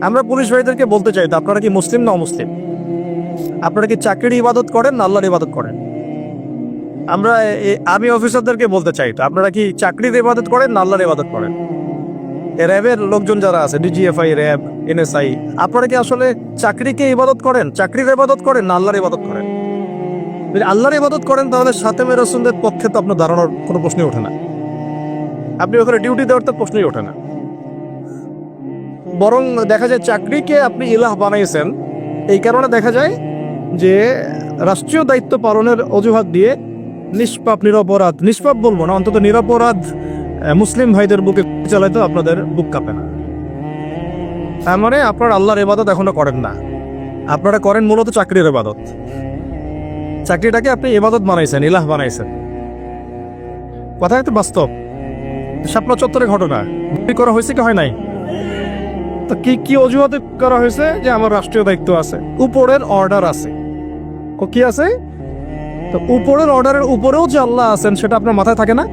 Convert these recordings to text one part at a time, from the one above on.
আমরা পুলিশ ভাইদেরকে বলতে চাই, তো আপনারা কি মুসলিম না অমুসলিম? আপনারা কি চাকরির ইবাদত করেন না আল্লাহর ইবাদত করেন? আমরা আমি অফিসারদেরকে বলতে চাই, তো আপনারা কি চাকরির ইবাদত করেন না আল্লাহর ইবাদত করেন? র্যাবের লোকজন যারা আছে, ডিজিএফআই, র্যাব, এনএসআই, আপনারা কি আসলে চাকরিকে ইবাদত করেন, চাকরির ইবাদত করেন না আল্লাহর ইবাদত করেন? যদি আল্লাহর ইবাদত করেন তাহলে সাতেমে রাসূলের পক্ষে তো আপনার দাঁড়ানোর কোনো প্রশ্নই ওঠে না, আপনি ওখানে ডিউটি দেওয়ার তো প্রশ্নই ওঠে না। বরং দেখা যায় চাকরিকে আপনি ইলাহ বানাইছেন, এই কারণে দেখা যায় যে রাষ্ট্রীয় দায়িত্ব পালনের অজুহাত দিয়ে নিষ্পাপ নিরপরাধ, নিষ্পাপ বলবো না, অন্তত নিরপরাধ মুসলিম ভাইদের বুকে চালাইতে আপনাদের বুক কাঁপে না। তার মানে আপনারা আল্লাহর ইবাদত এখনো করেন না, আপনারা করেন মূলত চাকরির ইবাদত। চাকরিটাকে আপনি ইবাদত বানাইছেন, ইলাহ বানাইছেন। কথা একটু বাস্তব, শাপলা চত্বরে ঘটনা করা হয়েছে কি হয় নাই? তো কি কি অজুহাতে করা হয়েছে? যে আমার রাষ্ট্রীয় দায়িত্ব আছে, উপরের অর্ডার আছে। কি আছে? তো উপরের অর্ডারের উপরেও যে আল্লাহ আছেন সেটা আপনার মাথায় থাকে না?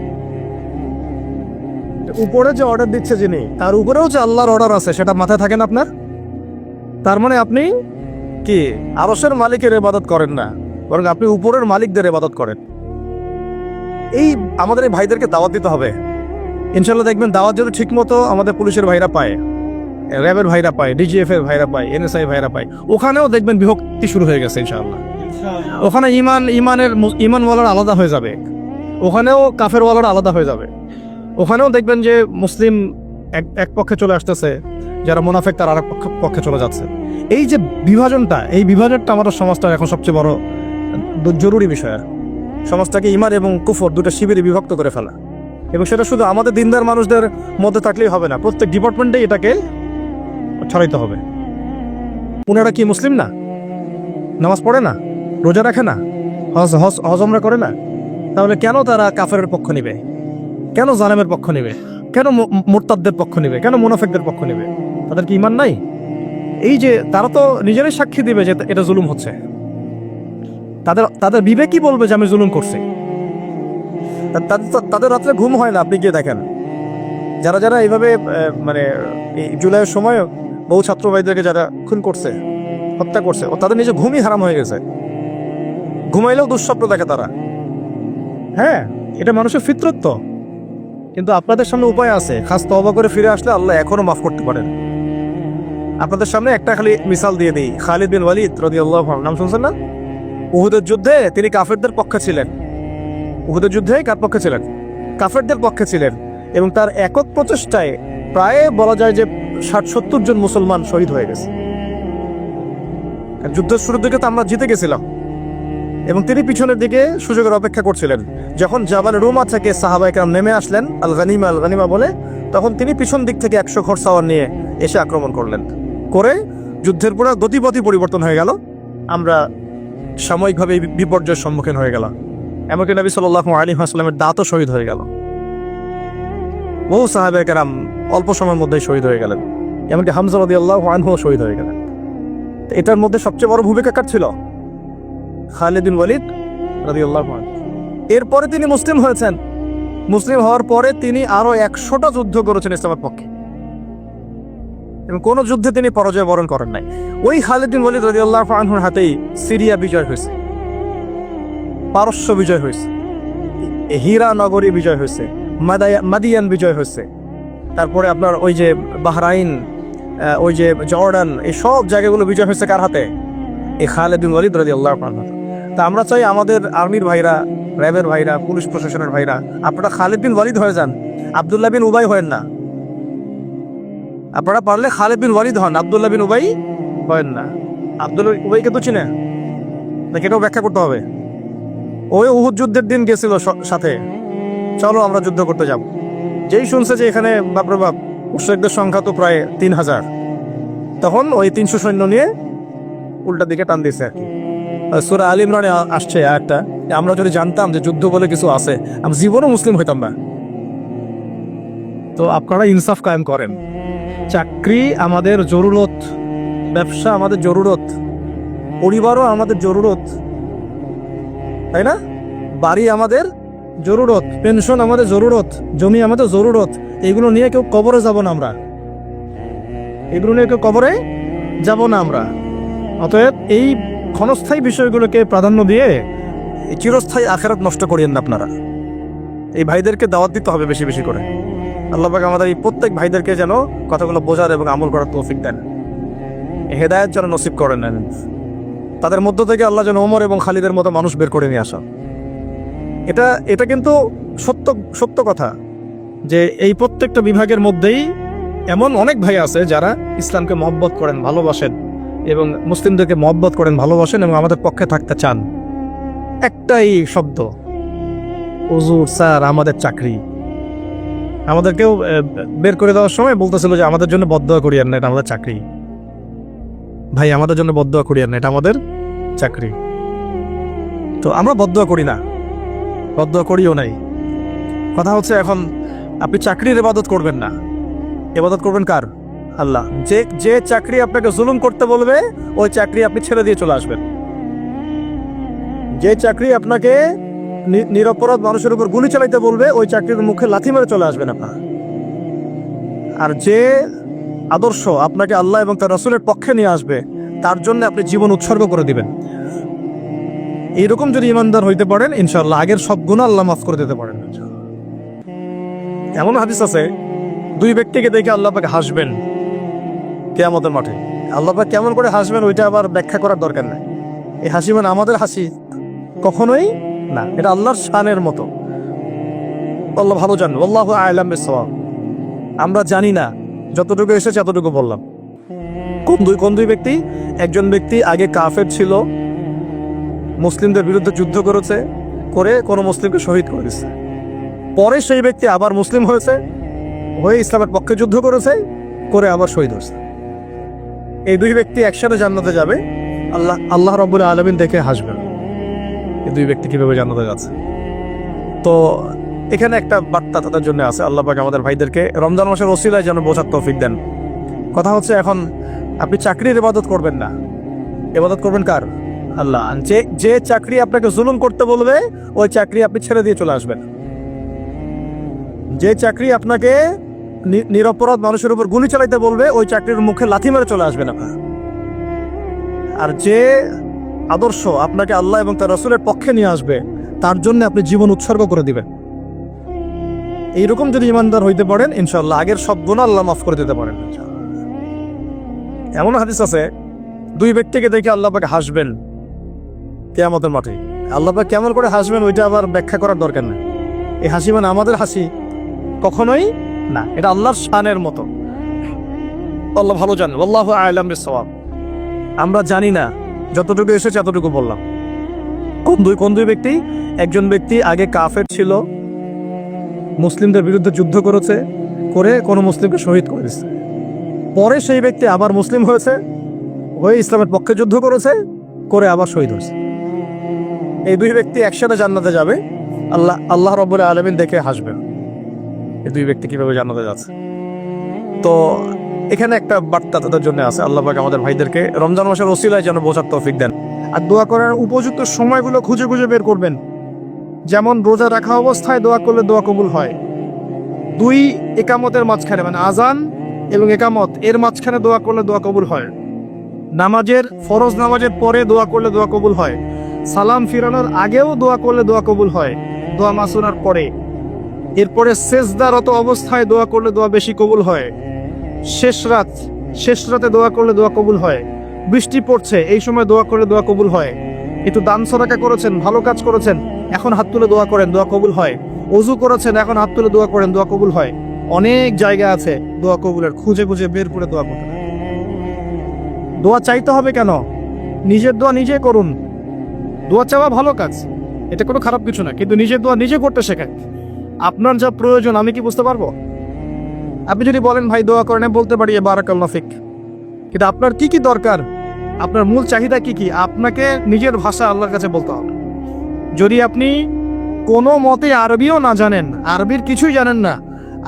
উপরে যে অর্ডার দিচ্ছে যিনি, তার উপরেও যে আল্লাহর অর্ডার আছে সেটা মাথায় থাকে না আপনার? তার মানে আপনি কি আরশের মালিকের ইবাদত করেন না, বরং আপনি উপরের মালিকদের ইবাদত করেন। এই আমাদের এই ভাইদেরকে দাওয়াত দিতে হবে। ইনশাল্লাহ দেখবেন দাওয়াত যদি ঠিক মতো আমাদের পুলিশের ভাইরা পায়, র্যাবের ভাইরা পায়, ডিজিএফ এর ভাইরা পায়, এনএসআই ভাইরা পায়, ওখানেও দেখবেন বিভক্তি শুরু হয়ে গেছে ইনশাআল্লাহ। ওখানে ইমানওয়ালার আলাদা হয়ে যাবে, ওখানেও কাফেরওয়ালার আলাদা হয়ে যাবে। ওখানেও দেখবেন যে মুসলিম এক পক্ষে চলে আসতেছে, যারা মুনাফিক তার আরেক পক্ষে চলে যাচ্ছে। এই যে বিভাজনটা, এই বিভাজনটা আমাদের সমাজটার এখন সবচেয়ে বড় জরুরি বিষয়। সমাজটাকে ইমান এবং কুফর দুটো শিবিরে বিভক্ত করে ফেলা, এবং সেটা শুধু আমাদের দিনদার মানুষদের মধ্যে থাকলেই হবে না, প্রত্যেক ডিপার্টমেন্টে এটাকে ছড়াইতে হবে। উনারা কি মুসলিম না? নামাজ পড়ে না, রোজা রাখে না, হজ ওমরা করে না? তাহলে কেন তারা কাফেরের পক্ষ নিবে? কেন জালেমের পক্ষ নিবে? কেন মুরতাদদের পক্ষ নিবে? কেন মুনাফিকদের পক্ষ নিবে? তাদের কি ইমান নাই? এই যে তারা তো নিজেরাই সাক্ষী দিবে যে এটা জুলুম হচ্ছে। তাদের বিবেকই বলবে যে আমি জুলুম করছি। তাদের রাত্রে ঘুম হয় না। আপনি গিয়ে দেখেন, যারা যারা এইভাবে মানে এই জুলাইয়ের সময় বহু ছাত্র ভাইদেরকে যারা খুন করছে, হত্যা করছে, ও তাদের নিজে ঘুমই হারাম হয়ে গেছে। ঘুমাইলেও দুঃস্বপ্ন দেখে তারা। হ্যাঁ, এটা মানুষের ফিতরত তো। কিন্তু আপনাদের সামনে উপায় আছে, খাস তওবা করে ফিরে আসলে আল্লাহ এখনো মাফ করতে পারেন। আপনাদের সামনে একটা খালি মিসাল দিয়ে দিই, খালিদ বিন ওয়ালিদ রাদিয়াল্লাহু আনহু, নাম শুনছেন না? উহুদের যুদ্ধে তিনি কাফেরদের পক্ষে ছিলেন। উহুদের যুদ্ধে কার পক্ষে ছিলেন? কাফেরদের পক্ষে ছিলেন, এবং তার একক প্রচেষ্টায় প্রায় বলা যায় যে 60-70 জন মুসলমান শহীদ হয়ে গেছে। যুদ্ধের শুরুর দিকে তো আমরা জিতে গেছিলাম, এবং তিনি পিছনের দিকে সুযোগের অপেক্ষা করছিলেন। যখন জাবাল রুমা থেকে সাহাবায়ে কেরাম নেমে আসলেন আল গানিমা বলে, তখন তিনি পিছন দিক থেকে 100 ঘোড়সওয়ার নিয়ে এসে আক্রমণ করলেন। করে যুদ্ধের পুরো গতিপথই পরিবর্তন হয়ে গেল। আমরা সাময়িকভাবে বিপর্যয়ের সম্মুখীন হয়ে গেলাম। এমনকি নবী সাল্লাল্লাহু আলাইহি ওয়াসাল্লামের দাঁতও শহীদ হয়ে গেল। বহু সাহাবায়ে কেরাম অল্প সময়ের মধ্যেই শহীদ হয়ে গেলেন। এমনকি হামজা রাদিয়াল্লাহু আনহু শহীদ হয়ে গেলেন। এটার মধ্যে সবচেয়ে বড় ভূমিকা কার ছিল? খালিদ বিন ওয়ালিদ রাদিয়াল্লাহু আনহু। এরপরে তিনি মুসলিম হয়েছেন। মুসলিম হওয়ার পরে তিনি আরো 100টা যুদ্ধ করেছেন ইসলামের পক্ষে, এবং কোন যুদ্ধে তিনি পরাজয় বরণ করেন নাই। ওই খালিদ বিন ওয়ালিদ রাদিয়াল্লাহু আনহুর হাতেই সিরিয়া বিজয় হয়েছে, পারস্য বিজয় হয়েছে, হীরা নগরী বিজয় হয়েছে, মাদিয়ান বিজয় হয়েছে। তারপরে আপনার ওই যে বাহরাইন, ওই যে জর্ডান, এই সব জায়গাগুলো বিজয় হয়েছে কার হাতে? এই খালিদ বিন ওয়ালিদ রাদিয়াল্লাহু আনহু। তা আমরা চাই আমাদের আর্মির ভাইরা, র্যাবের ভাইরা, পুলিশ প্রশাসনের ভাইরা, আপনারা খালিদ বিন ওয়ালিদ হয়ে যান, আব্দুল্লাহ বিন উবাই হয়েন না। আপনারা পারলে খালিদ বিন ওয়ালিদ হন, আব্দুল্লাহ বিন উবাই হয়েন না। আব্দুল্লাহ উবাইকে তো চিনে নাকি? এটাও ব্যাখ্যা করতে হবে। ওই উহুদ যুদ্ধের দিন গেছিল সাথে, চলো আমরা যুদ্ধ করতে যাব। যেই শুনছে যে এখানে বাপরে বাপ মুশরিকদের সংখ্যা তো প্রায় 3000, তখন ওই 300 সৈন্য নিয়ে উল্টা দিকে টান দিয়েছে আর কি। সূরা আল ইমরানে আসছে একটা, আমরা যদি জানতাম যে যুদ্ধ বলে কিছু আছে, আমি জীবনও মুসলিম হইতাম না। তো আপনারা ইনসাফ কায়েম করেন। চাকরি আমাদের জরুরত, ব্যবসা আমাদের জরুরত, পরিবারও আমাদের জরুরত, তাই না? বাড়ি আমাদের জরুরত, পেনশন আমাদের জরুরত, জমি আমাদের জরুরত। এগুলো নিয়ে কেউ কবরে যাব না আমরা। এগুলো নিয়ে কেউ কবরে যাব না আমরা। অতএব এই ক্ষণস্থায়ী বিষয়গুলোকে প্রাধান্য দিয়ে এই চিরস্থায়ী আখিরাত নষ্ট করিয়েন না আপনারা। এই ভাইদেরকে দাওয়াত দিতে হবে বেশি বেশি করে। আল্লাহ পাক আমাদের এই প্রত্যেক ভাইদেরকে যেন কথাগুলো বোঝার এবং আমল করার তৌফিক দেন, হেদায়েত যেন নসিব করে নেন। তাদের মধ্য থেকে আল্লাহ যেন ওমর এবং খালিদের মতো মানুষ বের করে নিয়ে আসা। এটা কিন্তু সত্য কথা যে এই প্রত্যেকটা বিভাগের মধ্যেই এমন অনেক ভাই আছে যারা ইসলামকে মহব্বত করেন, ভালোবাসেন এবং মুসলিমদেরকে মহব্বত করেন, ভালোবাসেন এবং আমাদের পক্ষে থাকতে চান। একটাই শব্দ, হুজুর স্যার আমাদের চাকরি। আমাদেরকেও বের করে দেওয়ার সময় বলতেছিল যে আমাদের জন্য বদদোয়া করিয়েন না, এটা আমাদের চাকরি। ভাই আমাদের জন্য বদদোয়া করিয়েন না, এটা আমাদের চাকরি। তো আমরা বদদোয়া করি না, বদদোয়া করিও নাই। কথা হচ্ছে এখন আপনি চাকরির ইবাদত করবেন না, ইবাদত করবেন কার? আল্লাহ। যে চাকরি আপনাকে জুলুম করতে বলবে ওই চাকরি আপনি ছেড়ে দিয়ে চলে আসবেন। যে চাকরি আপনাকে নিরপরাধ মানুষের উপর গুলি চালাইতে বলবে ওই চাকরির মুখে লাথি মেরে চলে আসবেন আপনার। আর যে আদর্শ আপনাকে আল্লাহ এবং তার রাসূলের পক্ষে নিয়ে আসবে তার জন্য আপনি জীবন উৎসর্গ করে দিবেন। এইরকম যদি ইমানদার হইতে পারেন ইনশাআল্লাহ আগের সব গুনাহ আল্লাহ মাফ করে দিতে পারেন। এমন হাদিস আছে, দুই ব্যক্তিকে দেখে আল্লাহ পাক হাসবেন কিয়ামতের মাঠে। আল্লাহ পাক কেমন করে হাসবেন ওইটা আবার ব্যাখ্যা করার দরকার নাই। এই হাসি মানে আমাদের হাসি কখনোই না, এটা আল্লাহর শানের মতো। আল্লাহ ভালো জানেন, আল্লাহু আ'লাম বিস-সাওয়াব। আমরা জানি না, যতটুকু এসেছে এতটুকু বললাম। কোন দুই ব্যক্তি? একজন ব্যক্তি আগে কাফের ছিল, মুসলিমদের বিরুদ্ধে যুদ্ধ করে কোনো মুসলিমকে শহীদ করে দিচ্ছে। পরে সেই ব্যক্তি আবার মুসলিম হয়ে ইসলামের পক্ষে যুদ্ধ করে আবার শহীদ হয়েছে। এই দুই ব্যক্তি একসাথে জান্নাতে যাবে। আল্লাহ রাব্বুল আলামিন দেখে হাসবেন, এই দুই ব্যক্তি কিভাবে জান্নাতে যাচ্ছে। তো এখানে একটা বার্তা তাদের জন্য আছে। আল্লাহ পাক আমাদের ভাইদেরকে রমজান মাসের ওসিলায় যেন বোঝার তৌফিক দেন। কথা হচ্ছে এখন আপনি চাকরির ইবাদত করবেন না, ইবাদত করবেন কার? আল্লাহ। যে চাকরি আপনাকে জুলুম করতে বলবে ওই চাকরি আপনি ছেড়ে দিয়ে চলে আসবেন। যে চাকরি আপনাকে নিরপরাধ মানুষের উপর গুলি চালাইতে বলবে ওই চাকরির মুখে লাথি মেরে চলে আসবেন আপনার। আর যে আদর্শ আপনাকে আল্লাহ এবং তার রাসূলের পক্ষে নিয়ে আসবে তার জন্য আপনি জীবন উৎসর্গ করে দিবেন। এইরকম যদি ইমানদার হইতে পারেন ইনশাআল্লাহ আগের সব গুনাহ আল্লাহ মাফ করে দিতে পারেন। এমন হাদিস আছে, দুই ব্যক্তিকে দেখে আল্লাহ পাক হাসবেন কিয়ামতের মাঠে। আল্লাহ পাক কেমন করে হাসবেন ওইটা আবার ব্যাখ্যা করার দরকার নেই। এই হাসি মানে আমাদের হাসি কখনোই না, এটা আল্লাহর শানের মতো। আল্লাহ ভালো জানেন, আল্লাহু আ'লাম বিস-সাওয়াব। আমরা জানি না, যতটুকু এসেছে এতটুকু বললাম। কোন দুই ব্যক্তি? একজন ব্যক্তি আগে কাফের ছিল, মুসলিমদের বিরুদ্ধে যুদ্ধ করে কোনো মুসলিমকে শহীদ করে দিচ্ছে। পরে সেই ব্যক্তি আবার মুসলিম হয়ে ইসলামের পক্ষে যুদ্ধ করে আবার শহীদ হয়েছে। এই দুই ব্যক্তি একসাথে জান্নাতে যাবে। আল্লাহ রাব্বুল আলামিন দেখে হাসবেন, এই দুই ব্যক্তি কিভাবে জান্নাতে যাচ্ছে। তো এখানে একটা বার্তা তাদের জন্য আছে। আল্লাহ পাক আমাদের ভাইদেরকে রমজান মাসের ওসিলায় যেন বোঝার তৌফিক দেন। আর দোয়া করার উপযুক্ত সময়গুলো খুঁজে বের করবেন। যেমন রোজা রাখা অবস্থায় দোয়া করলে দোয়া কবুল হয়। দুই একামতের মাঝখানে মানে আজান এবং একামত এর মাঝখানে দোয়া করলে দোয়া কবুল হয়। ফরজ নামাজের পরে দোয়া করলে দোয়া কবুল হয়। সালাম ফিরানোর আগেও দোয়া করলে দোয়া কবুল হয়, দোয়া মাসুনার পরে। এরপরে সেজদারত অবস্থায় দোয়া করলে দোয়া বেশি কবুল হয়। শেষ রাতে দোয়া করলে দোয়া কবুল হয়। বৃষ্টি পড়ছে এই সময় দোয়া করলে দোয়া কবুল হয়। একটু দান সদকা করেছেন, ভালো কাজ করেছেন, এখন হাত তুলে দোয়া করেন, দোয়া কবুল হয়। ওযু করেছেন, এখন হাত তুলে দোয়া করেন, দোয়া কবুল হয়। অনেক জায়গা আছে দোয়া কবুলের, খুঁজে বের করে দোয়া করতে। দোয়া চাইতে হবে কেন? নিজের দোয়া নিজে করুন। দোয়া চাওয়া ভালো কাজ, এটা কোনো খারাপ কিছু না, কিন্তু নিজের দোয়া নিজে করতে শেখায়। আপনার যা প্রয়োজন আমি কি বুঝতে পারবো? আপনি যদি বলেন ভাই দোয়া করেন, বলতে পারি বারাকাল্লাহু ফিক, কিন্তু আপনার কি দরকার, আপনার মূল চাহিদা কি আপনাকে নিজের ভাষা আল্লাহর কাছে বলতে হবে। যদি আপনি কোনো মতে আরবিও না জানেন, আরবির কিছুই জানেন না,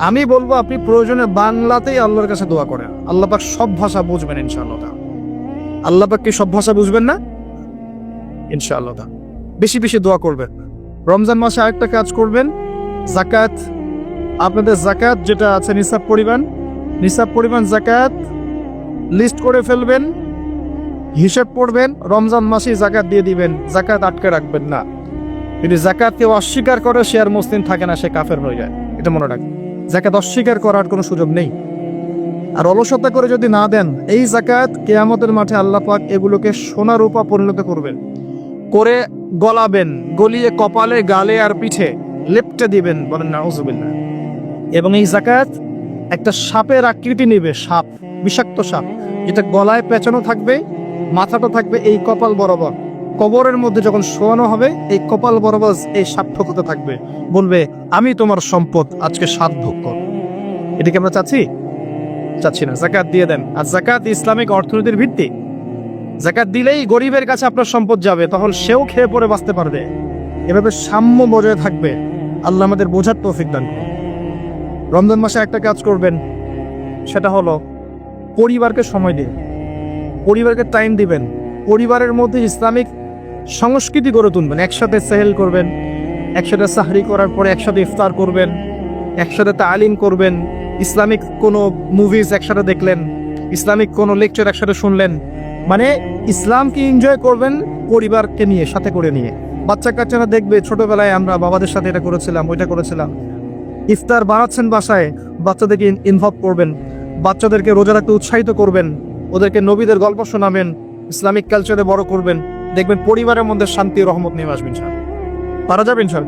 আমি বলবো আপনি প্রয়োজনে বাংলাতেই আল্লাহর কাছে দোয়া করেন। আল্লাহ পাক সব ভাষা বুঝবেন ইনশাআল্লাহ। আল্লাহ পাক কি সব ভাষা বুঝবেন না? ইনশাআল্লাহ বেশি দোয়া করবেন। রমজান মাসে আরেকটা কাজ করবেন, যাকাত। আপনাদের যাকাত যেটা আছে নিসাব পরিমাণ জাকাত লিস্ট করে ফেলবেন, হিসেব পড়বেন, রমজান মাসে জাকাত দিয়ে দিবেন, জাকাত আটকে রাখবেন না। যদি জাকাত কেউ অস্বীকার করে সে আর মুসলিম থাকে না, সে কাফের হয়ে যায়, এটা মনে রাখবেন। জাকাত অস্বীকার করার কোনো সুযোগ নেই। আর অলসতা করে যদি না দেন, এই জাকাত কিয়ামতের মাঠে আল্লাহ পাক এগুলোকে সোনা রূপা পরিণত করবেন, করে গলাবেন, গলিয়ে কপালে, গালে আর পিঠে লেপটে দিবেন, বলেন নাউজুবিল্লাহ। এবং এই জাকাত একটা সাপের আকৃতি নেবে, সাপ, বিষাক্ত সাপ, যেটা গলায় পেঁচানো থাকবে, মাথাটা থাকবে এই কপাল বরাবর। কবরের মধ্যে যখন শোয়ানো হবে, এই কপাল বরাবর এই সাপ ঠোকতে থাকবে, বলবে আমি তোমার সম্পদ, আজকে সাত ভোগ কর। এটাকে আমরা চাচ্ছি না। জাকাত দিয়ে দেন। আর জাকাত ইসলামিক অর্থনীতির ভিত্তি। জাকাত দিলেই গরিবের কাছে আপনার সম্পদ যাবে, তখন সেও খেয়ে পরে বাঁচতে পারবে। এভাবে সাম্য বজায় থাকবে। আল্লাহ আমাদের বোঝার তৌফিক দান করুন। রমজান মাসে একটা কাজ করবেন, সেটা হলো পরিবারকে সময় দিন, পরিবারকে টাইম দিবেন, পরিবারের মধ্যে ইসলামিক সংস্কৃতি গড়ে তুলবেন। একসাথে সেহেল করবেন, একসাথে সাহরি করার পরে একসাথে ইফতার করবেন, একসাথে তালিম করবেন, ইসলামিক কোনো মুভিজ একসাথে দেখলেন, ইসলামিক কোনো লেকচার একসাথে শুনলেন। মানে ইসলামকে এনজয় করবেন পরিবারকে নিয়ে, সাথে করে নিয়ে। বাচ্চা কাচ্চারা দেখবে ছোটবেলায় আমরা বাবাদের সাথে এটা করেছিলাম, ওইটা করেছিলাম। ইফতার বানাচ্ছেন বাসায়, বাচ্চাদেরকে ইনভলভ করবেন, বাচ্চাদেরকে রোজা রাখতে উৎসাহিত করবেন, ওদেরকে নবীদের গল্প শোনাবেন, ইসলামিক কালচারে বড় করবেন। দেখবেন পরিবারের মধ্যে শান্তি, রহমত নিয়ে আসবেন। পারা যাবেন স্যার।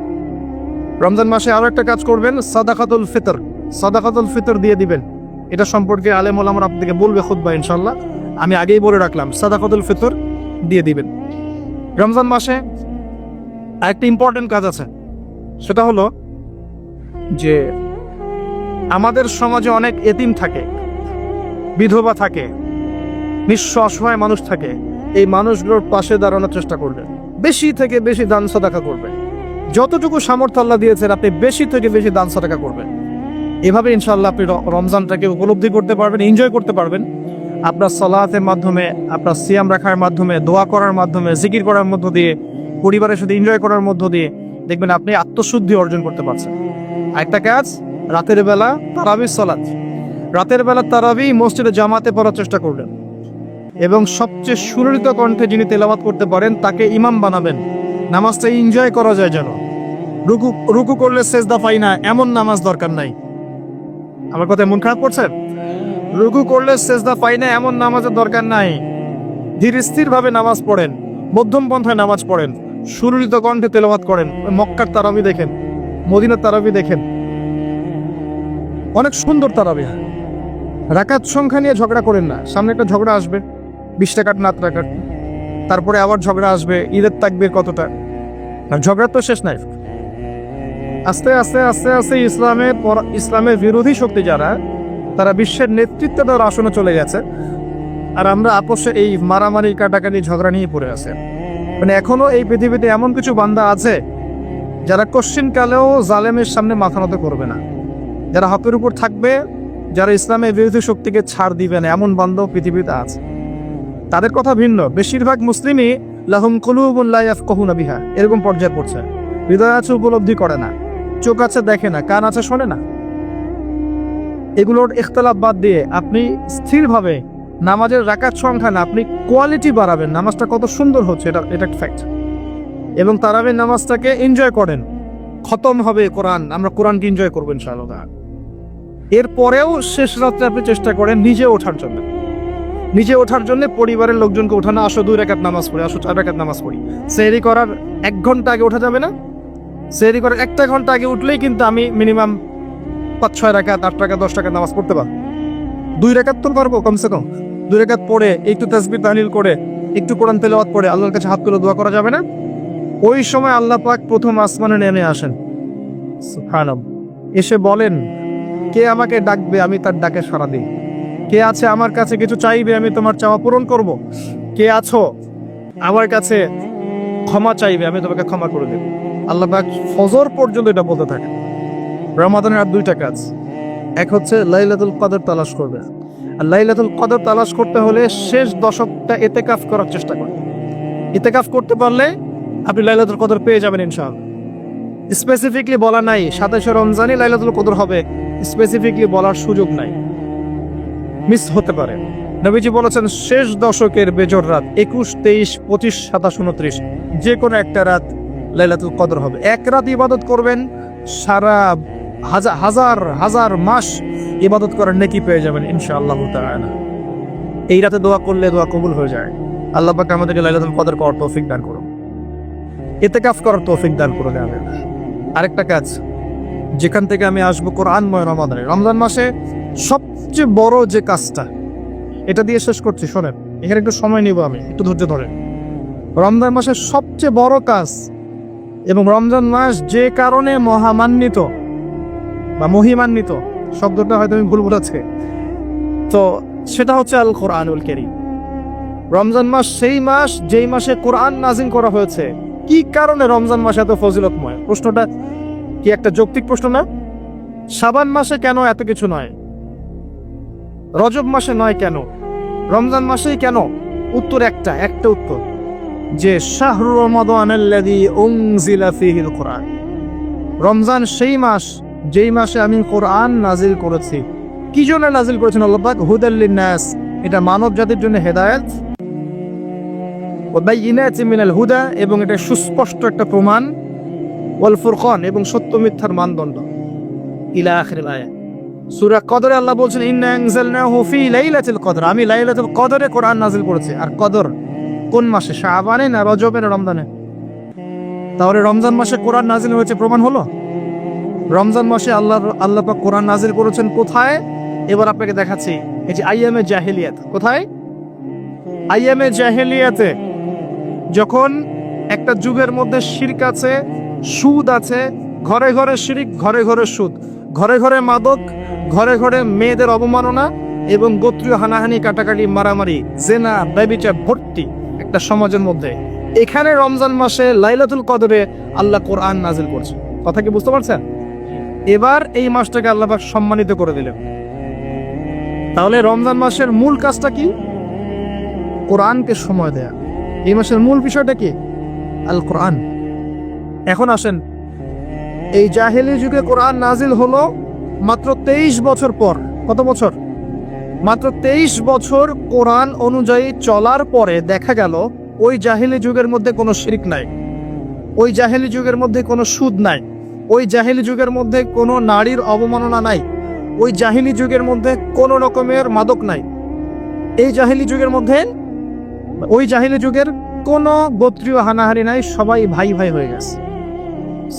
রমজান মাসে আরো একটা কাজ করবেন, সাদাকাতুল ফিতর। সাদাকাতুল ফিতর দিয়ে দিবেন। এটা সম্পর্কে আলেম ওলামারা আপনাদেরকে বলবে খুতবা, ইনশাআল্লাহ। আমি আগেই বলে রাখলাম, সাদাকাতুল ফিতর দিয়ে দিবেন। রমজান মাসে আরেকটা ইম্পর্টেন্ট কাজ আছে, সেটা হলো যে আমাদের সমাজে অনেক এতিম থাকে, বিধবা থাকে, নিঃস্ব অসহায় মানুষ থাকে। এই মানুষগুলোর পাশে দাঁড়ানোর চেষ্টা করবেন, বেশি থেকে বেশি দান সাদাকা করবেন। যতটুকু সামর্থ্য আল্লাহ দিয়েছেন আপনি বেশি থেকে বেশি দান সাদাকা করবেন। এভাবে ইনশাআল্লাহ আপনি রমজানটাকে উপলব্ধি করতে পারবেন, এনজয় করতে পারবেন। আপনার সালাতের মাধ্যমে, আপনার সিয়াম রাখার মাধ্যমে, দোয়া করার মাধ্যমে, জিকির করার মধ্য দিয়ে, পরিবারের সাথে এনজয় করার মধ্য দিয়ে দেখবেন আপনি আত্মশুদ্ধি অর্জন করতে পারছেন। আরেকটা কাজ, রাতের বেলা তারাবি সালাত, রাতের বেলা তারাবি মসজিদে জামাতে পড়ার চেষ্টা করবেন। এবং সবচেয়ে সুললিত কণ্ঠে যিনি তেলাওয়াত করতে পারেন তাকে ইমাম বানাবেন। নামাজটা এনজয় করা যায় যেন। রুকু করলে সেজদা পাই না, এমন নামাজ দরকার নাই। আমার কথা মন খারাপ করছেন? রুকু করলে সেজদা পাই না এমন নামাজের দরকার নাই। ধীর স্থির ভাবে নামাজ পড়েন, মধ্যম পন্থায় নামাজ পড়েন, সুললিত কণ্ঠে তেলাওয়াত করেন। মক্কার তারাবি দেখেন, মদিনার তারাবি দেখেন, অনেক সুন্দর তারাবি। রাকাত সংখ্যা নিয়ে ঝগড়া করেন না। সামনে একটা ঝগড়া আসবে, 20 টাকার নাত রাকাত, তারপরে আবার ঝগড়া আসবে ঈদের তাকবীর কতটা। ঝগড়ার তো শেষ নাই। আস্তে আস্তে আস্তে আস্তে ইসলামের বিরোধী শক্তি যারা, তারা বিশ্বের নেতৃত্ব দেওয়ার আসনে চলে গেছে। আর আমরা আপোষে এই মারামারি, কাটাকাটি, ঝগড়া নিয়ে পড়ে আছে। মানে এখনো এই পৃথিবীতে এমন কিছু বান্দা আছে যারা কশ্চিনকালেও জালেমের সামনে মাথা নত করবে না, যারা হকের উপর থাকবে, যারা ইসলামের বিরোধী শক্তিকে ছাড় দিবে না, এমন বান্দাও পৃথিবীতে আছে। তাদের কথা ভিন্ন। বেশিরভাগ মুসলিমই লাহুম কুলুবুন লা ইয়াফকাহুনা বিহা, এরকম পর্যায়ে পড়ছে। হৃদয় আছে, উপলব্ধি করে না, চোখ আছে দেখে না, কান আছে শোনে না। এগুলোর ইখতিলাফ বাদ দিয়ে আপনি স্থিরভাবে নামাজের রাকাত সংখ্যা না, আপনি কোয়ালিটি বাড়াবেন। নামাজটা কত সুন্দর হচ্ছে, এটা একটা ফ্যাক্ট। এবং তারাবির নামাজটাকে এনজয় করেন। খতম হবে কোরআন, আমরা কোরআনকে এনজয় করবো ইনশাআল্লাহ। এরপরেও শেষ রাত্রে আপনি চেষ্টা করেন নিজে ওঠার জন্য, নিজে ওঠার জন্য পরিবারের লোকজনকে ওঠানো। আসো 2 রাকাত নামাজ পড়ি, আসো 4 রাকাত নামাজ পড়ি। সেহরি করার 1 ঘন্টা আগে ওঠা যাবে না। সেহরি করার 1 ঘন্টা আগে উঠলেই কিন্তু আমি মিনিমাম 5-6 রাকাত, 8 রাকাত, 10 রাকাত নামাজ পড়তে পারবো। 2 রাকাত তো পারবো কমসে কম। 2 রাকাত পড়ে একটু তাসবিহ তাহলিল করে, একটু কোরআন তেলাওয়াত করে আল্লাহর কাছে হাত তুলে দোয়া করা যাবে না? ওই সময় আল্লাহ পাক প্রথম আসমানে নেমে আসেন, সুবহানাল্লাহ, এসে বলেন, কে আমাকে ডাকবে, আমি তার ডাকে সাড়া দিই। কে আছে আমার কাছে কিছু চাইবে, আমি তোমার চাওয়া পূরণ করব। কে আছো আমার কাছে ক্ষমা চাইবে, আমি তোমাকে ক্ষমা করে দেব। আল্লাহ পাক ফজর পর্যন্ত এটা বলতে থাকে। রমাদানের আর 2টা কাজ। এক হচ্ছে লাইলাতুল কদর তালাশ করবে। আর লাইলাতুল কদর তালাশ করতে হলে শেষ দশকটা ইতিকাফ করার চেষ্টা করবে। ইতিকাফ করতে পারলে আপনি লাইলাতুল কদর পেয়ে যাবেন ইনশাআল্লাহ। স্পেসিফিকলি বলা নাই 27শে রমজানই লাইলাতুল কদর হবে, স্পেসিফিকলি বলার সুযোগ নাই, মিস হতে পারে। নবীজি বলেছেন শেষ দশকের বেজর রাত 21, 23, 25, 27, 29 যে কোনো একটা রাত লাইলাতুল কদর হবে। এক রাত ইবাদত করবেন, সারা হাজার হাজার মাস ইবাদত করার নেকি পেয়ে যাবেন ইনশাআল্লাহ তাআলা। এই রাতে দোয়া করলে দোয়া কবুল হয়ে যায়। আল্লাহ পাক আমাদেরকে লাইলাতুল কদর করার তৌফিক দান করুন, ইতিকাফ করার তৌফিক দান করুন। আরেকটা কাজ, যেখান থেকে আমি আসবো কোরআনময় রমাদানে, রমজান মাসে সবচেয়ে বড় যে কাজটা, এটা দিয়ে শেষ করছি, শোনেন, এখানে একটু সময় নিব, আমি একটু ধৈর্য ধরে। রমজান মাসের সবচেয়ে বড় কাজ এবং রমজান মাস যে কারণে মহামান্বিত বা মহিমান্বিত, শব্দটা হয়তো আমি ভুল বলেছি, তো সেটা হচ্ছে আল কোরআনুল কারীম। রমজান মাস সেই মাস যেই মাসে কোরআন নাজিল করা হয়েছে। কি কারণে রমজান মাস এত ফজিলতময়? প্রশ্নটা কি একটা যৌক্তিক প্রশ্ন না? শাবান মাসে কেন এত কিছু নয়? রজব মাসে নয় কেন? রমজান মাসেই কেন? উত্তর একটা উত্তর, যে শাহরু রমাদানাল্লাযী উনজিলা ফীহিল কোরআন। রমজান সেই মাস যেই মাসে আমি কোরআন নাজিল করেছি। কি জন্য নাজিল করেছেন আল্লাহ পাক? হুদাল লিন্নাস, এটা মানব জাতির জন্য হেদায়েত, ওয়া বাইয়িনাতিন মিনাল হুদা, এবং এটা সুস্পষ্ট একটা প্রমাণ, ওয়াল ফুরকান, এবং সত্য মিথ্যার মানদণ্ড, ইলা আখিরিল আয়াত। সূরা কদরে আল্লাহ বলছেন ইন্না আনজালনাহু ফি লাইলাতুল কদর, আমি লাইলাতুল কদরে কোরআন নাজিল করেছি। আর কদর কোন মাসে? শাবানে না রজবে না রমজানে? তাহলে রমজান মাসে কোরআন নাজিল হয়েছে, প্রমাণ হলো। রমজান মাসে আল্লাহ পাক কোরআন নাজিল করেছেন কোথায়? এবার আপনাকে দেখাচ্ছি। এই যে আইয়ামে জাহেলিয়াত, কোথায়? আইয়ামে জাহেলিয়াতে, যখন একটা যুগের মধ্যে শিরক আছে, সুদ আছে, ঘরে ঘরে শিরক, ঘরে ঘরে সুদ, ঘরে ঘরে মাদক, ঘরে ঘরে মেয়েদের অবমাননা এবং গোত্রীয় হানাহানি, কাটাকাটি, মারামারি, জেনা, ব্যভিচার ভর্তি একটা সমাজের মধ্যে। এখানে রমজান মাসে লাইলাতুল কদরে আল্লাহ কোরআন নাজিল করছে। কথা কি বুঝতে পারছেন? এবার এই মাসটাকে আল্লাহ পাক সম্মানিত করে দিলেন। তাহলে রমজান মাসের মূল কাজটা কি? কোরআনকে সময় দেয়া। এই মাসের মূল বিষয়টা কি? আল কোরআন। এখন আসেন, এই জাহেলি যুগে কোরআন নাজিল হলো মাত্র 23 বছর পর। কত বছর? মাত্র 23 বছর কোরআন অনুযায়ী চলার পরে দেখা গেল ওই জাহেলি যুগের মধ্যে কোনো শিরক নাই, ওই জাহেলি যুগের মধ্যে কোনো সুদ নাই, ওই জাহেলি যুগের মধ্যে কোনো নারীর অবমাননা নাই, ওই জাহেলি যুগের মধ্যে কোনো রকমের মাদক নাই, এই জাহেলি যুগের মধ্যে, ওই জাহেলি যুগের কোনো গোত্রীয় হানাহানি নাই, সবাই ভাই ভাই হয়ে গেছে।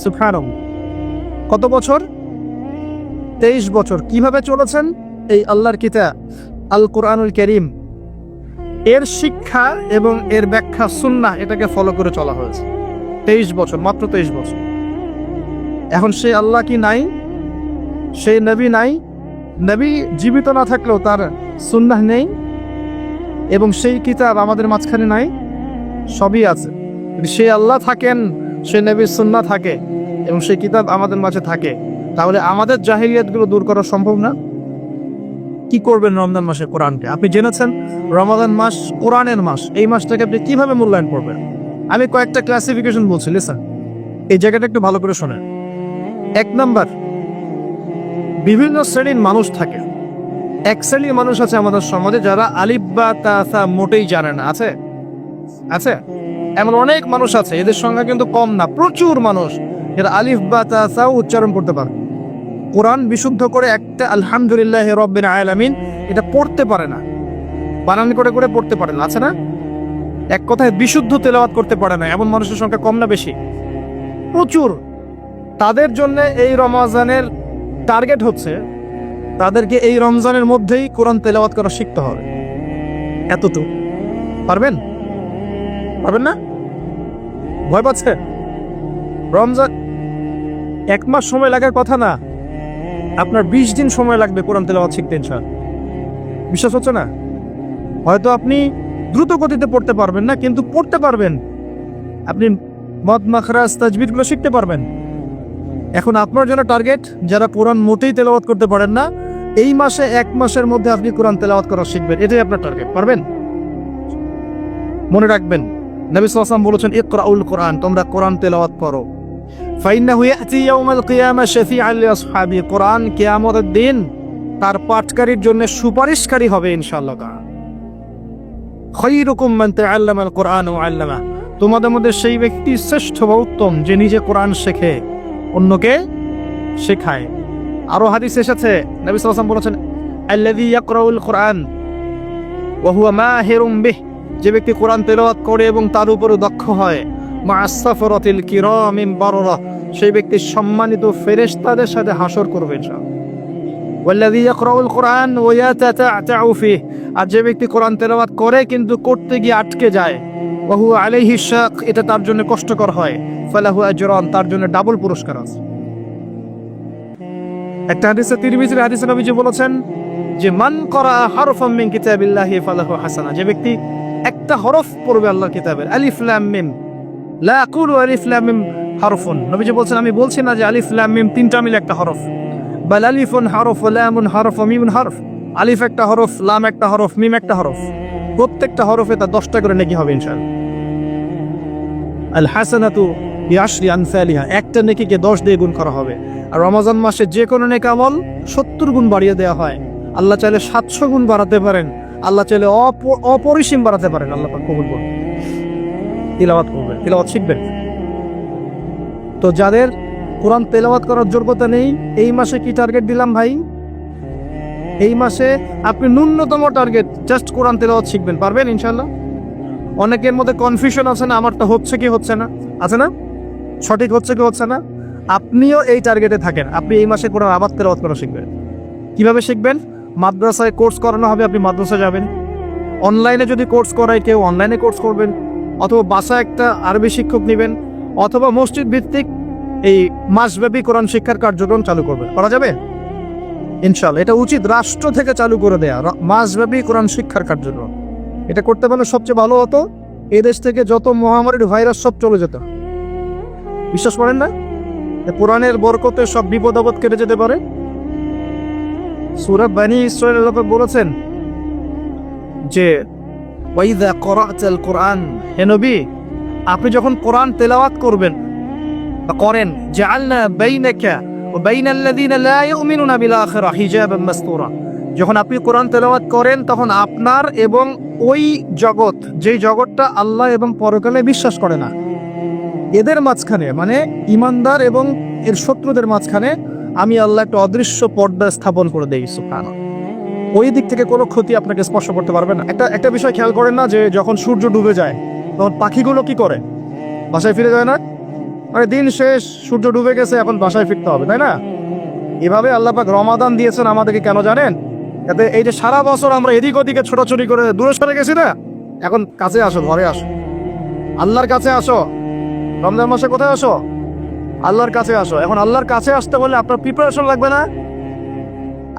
সুবহানাল্লাহ। কত বছর? 23 বছর। কিভাবে চলেছেন? এই আল্লাহর কিতাব আল কোরআনুল কারীম, এর শিক্ষা এবং এর ব্যাখ্যা সুন্নাহ, এটাকে ফলো করে চলা হয়েছে 23 বছর, মাত্র 23 বছর। এখন সেই আল্লাহ কি নাই? সেই নবী নাই? নবী জীবিত না থাকলেও তার সুন্নাহ নেই, এবং সেই কিতাব আমাদের মাঝখানে নাই? সবই আছে। যদি সেই আল্লাহ থাকেন, সেই নবীর সুন্নাহ থাকে এবং সেই কিতাব আমাদের মাঝে থাকে, তাহলে আমাদের জাহিলিয়াতগুলো দূর করা সম্ভব না? কি করবেন রমজান মাসে কোরআনকে? আপনি জেনেছেন রমাদান মাস কোরআনের মাস, এই মাসটাকে আপনি কিভাবে মূল্যায়ন করবেন? আমি কয়েকটা ক্লাসিফিকেশন বলছি, লিসেন, এই জায়গাটা একটু ভালো করে শোনেন। 1 নাম্বার, বিভিন্ন শ্রেণীর মানুষ থাকে। এক শ্রেণীর মানুষ আছে আমাদের সমাজে যারা আলিফ বা তা মোটেই জানে না। আছে? আছে? এমন অনেক মানুষ আছে, এদের সংখ্যা কিন্তু কম না, প্রচুর মানুষ এরা আলিফ বা তা উচ্চারণ করতে পারে, কোরআন বিশুদ্ধ করে একটা আলহামদুলিল্লাহি রাব্বিল আলামিন এটা পড়তে পারে না, বানান করে করে পড়তে পারে না। আছে না? এক কথায় বিশুদ্ধ তেলাওয়াত করতে পারে না, এমন মানুষের সংখ্যা কম না বেশি? প্রচুর। তাদের জন্য এই রমজানের টার্গেট হচ্ছে তাদেরকে এই রমজানের মধ্যেই কোরআন তেলাওয়াত করা শিখতে হবে। এতটুকু পারবেন? পারবেন না? ভয় পাচ্ছে? রমজান 1 মাস সময় লাগার কথা না, আপনার 20 দিন সময় লাগবে কোরআন তেলাওয়াত শিখতে ইনশাআল্লাহ। বিশ্বাস হচ্ছে না? হয়তো আপনি দ্রুত গতিতে পড়তে পারবেন না, কিন্তু পড়তে পারবেন। আপনি মদ মাখরাজ তাজবিদগুলো শিখতে পারবেন। এখন আপনার জন্য টার্গেট যারা কোরআন মোটেই তেলাওয়াত করতে পারেন না, এই মাসে 1 মাসের মধ্যে আপনি কোরআন তেলাওয়াত করা শিখবেন, এটাই আপনার টার্গেট। পারবেন? মনে রাখবেন, নবী সাল্লাল্লাহু আলাইহি ওয়াসাল্লাম বলেছেন ইকরাউল কোরআন, তোমরা কোরআন তেলাওয়াত করো। ফাইন্নাহু ইয়াতি ইয়াউমাল কিয়ামা শাফিআন লিআসহাবি, কোরআন কিয়ামতের দিন তার পাঠকারীর জন্য সুপারিশকারী হবে ইনশাআল্লাহ। খায়রুকুম মান তাআল্লামাল কুরআন ওয়া আল্লামা, তোমাদের মধ্যে সেই ব্যক্তি শ্রেষ্ঠ বা উত্তম যে নিজে কোরআন শেখে অন্যকে শেখায়। আরো হাদিস এসেছে নবী সাল্লাল্লাহু আলাইহি ওয়াসাল্লাম বলেছেন, আল্লাযী ইয়াকরাউল কুরআন ওয়া হুয়া মাহিরুম বিহ, যে ব্যক্তি কোরআন তেলাওয়াত করে এবং তার উপরে দক্ষ হয়, মা'আস সাফরাতিল কিরামিন বাররা, সেই ব্যক্তি সম্মানিত ফেরেশতাদের সাথে হাসর করবে ইনশাআল্লাহ। ওয়াল্লাযী ইয়াকরাউল কুরআন ওয়া ইয়াতাতা'তাউ ফিহি, আর যে ব্যক্তি কোরআন তেলাওয়াত করে কিন্তু করতে গিয়ে আটকে যায়, ওয়া হুয়া আলাইহি শাক, এটা তার জন্য কষ্টকর হয়, ফালাহু আজরান, তার জন্য ডাবল পুরস্কার আছে। একটা হাদিসে তিরমিজির হাদিসে নবীজি বলেছেন যে মান করা হারফাম মিন কিতাবিল্লাহি ফালাহু হাসানা, যে ব্যক্তি একটা হরফ পড়বে আল্লাহর কিতাবের, আলিফ লাম মিম, লা আকুলু আলিফ লাম মিম হারফুন, নবীজি বলছেন আমি বলছি না যে আলিফ লাম মিম তিনটা মিলে একটা হরফ, বাল আলিফুন হরফ ওয়া লামুন হরফ ওয়া মিমুন হরফ, আলিফ একটা হরফ, লাম একটা হরফ, মিম একটা হরফ, প্রত্যেকটা হরফে তার 10টা করে নেকি হবে ইনশাআল্লাহ। আল হাসানাতু বিআশরি আমসালিহা, একটা নেকিকে 10 দিয়ে গুণ করা হবে। আর রমজান মাসে যে কোনো নেক আমল 70 গুণ বাড়িয়ে দেওয়া হয়। আল্লাহ চাইলে 700 গুণ বাড়াতে পারেন, আল্লাহ চাইলে অপরিসীম বাড়াতে পারেন। আল্লাহ পাক কবুল করুন। তিলাওয়াত করবেন, তিলাওয়াত শিখবেন। তো যাদের কোরআন তেলাওয়াত করার যোগ্যতা নেই, এই মাসে কি টার্গেট দিলাম ভাই? এই মাসে আপনি ন্যূনতম টার্গেট জাস্ট কোরআন তেলাওয়াত শিখবেন, পারবেন ইনশাআল্লাহ। অনেকের মধ্যে কনফিউশন আছে না, আমারটা হচ্ছে কি হচ্ছে না, আছে না, সঠিক হচ্ছে কি হচ্ছে না। আপনিও এই টার্গেটে থাকেন, আপনি এই মাসে কোরআন আবার তেলাওয়াত করা শিখবেন। কিভাবে শিখবেন? মাদ্রাসায় কোর্স করানো হবে, আপনি মাদ্রাসায় যাবেন। অনলাইনে যদি কোর্স করায় কেউ, অনলাইনে কোর্স করবেন, অথবা বাসায় একটা আরবি শিক্ষক নেবেন, অথবা মসজিদ ভিত্তিক এই মাসব্যাপী কোরআন শিক্ষার কার্যক্রম চালু করবেন। করা যাবে ইনশাআল্লাহ। এটা উচিত রাষ্ট্র থেকে চালু করে দেয়া মাসব্যাপী কোরআন শিক্ষার কার্যক্রম। এটা করতে পারলে সবচেয়ে ভালো হতো। এই দেশ থেকে যত মহামারীর ভাইরাস সব চলে যেত। বিশ্বাস করেন না? কোরআনের বরকতে সব বিপদ আপদ কেটে যেতে পারে। সূরা বনী ইসরাঈল আল্লাহ বলেছেন যে ওয়াইযা ক্বরা'তাল কুরআন, হে নবী আপনি যখন কোরআন তেলাওয়াত করবেন বা করেন, জাআলনা বাইনাকা ওয়া বাইনাল্লাযীনা লা ইউমিনুনা বিল আখিরাহ হিজাবান মাসতুরা, যখন আপনি কোরআন তেলাওয়াত করেন তখন আপনার এবং ওই জগৎ, যেই জগৎটা আল্লাহ এবং পরকালে বিশ্বাস করে না, এদের মাঝখানে, মানে ইমানদার এবং এর শত্রুদের মাঝখানে আমি আল্লাহ একটা অদৃশ্য পর্দা স্থাপন করে দেই। সুবহানাল্লাহ। ওই দিক থেকে কোনো ক্ষতি আপনাকে স্পর্শ করতে পারবে না। একটা বিষয় খেয়াল করেন না, যে যখন সূর্য ডুবে যায় তখন পাখিগুলো কি করে? বাসায় ফিরে যায় না? মানে দিন শেষ, সূর্য ডুবে গেছে, এখন বাসায় ফিরতে হবে, তাই না? এভাবে আল্লাহ পাক রমাদান দিয়েছেন আমাদেরকে, কেন জানেন? যাতে এই যে সারা বছর আমরা এদিক ওদিকে ছোটাছুটি করে দূরে সরে গেছি না, এখন কাছে আসো, ঘরে আসো, আল্লাহর কাছে আসো। রমজান মাসে কোথায় আসো? আল্লাহর কাছে আসো। এখন আল্লাহর কাছে আসতে বলে আপনার প্রিপারেশন লাগবে না?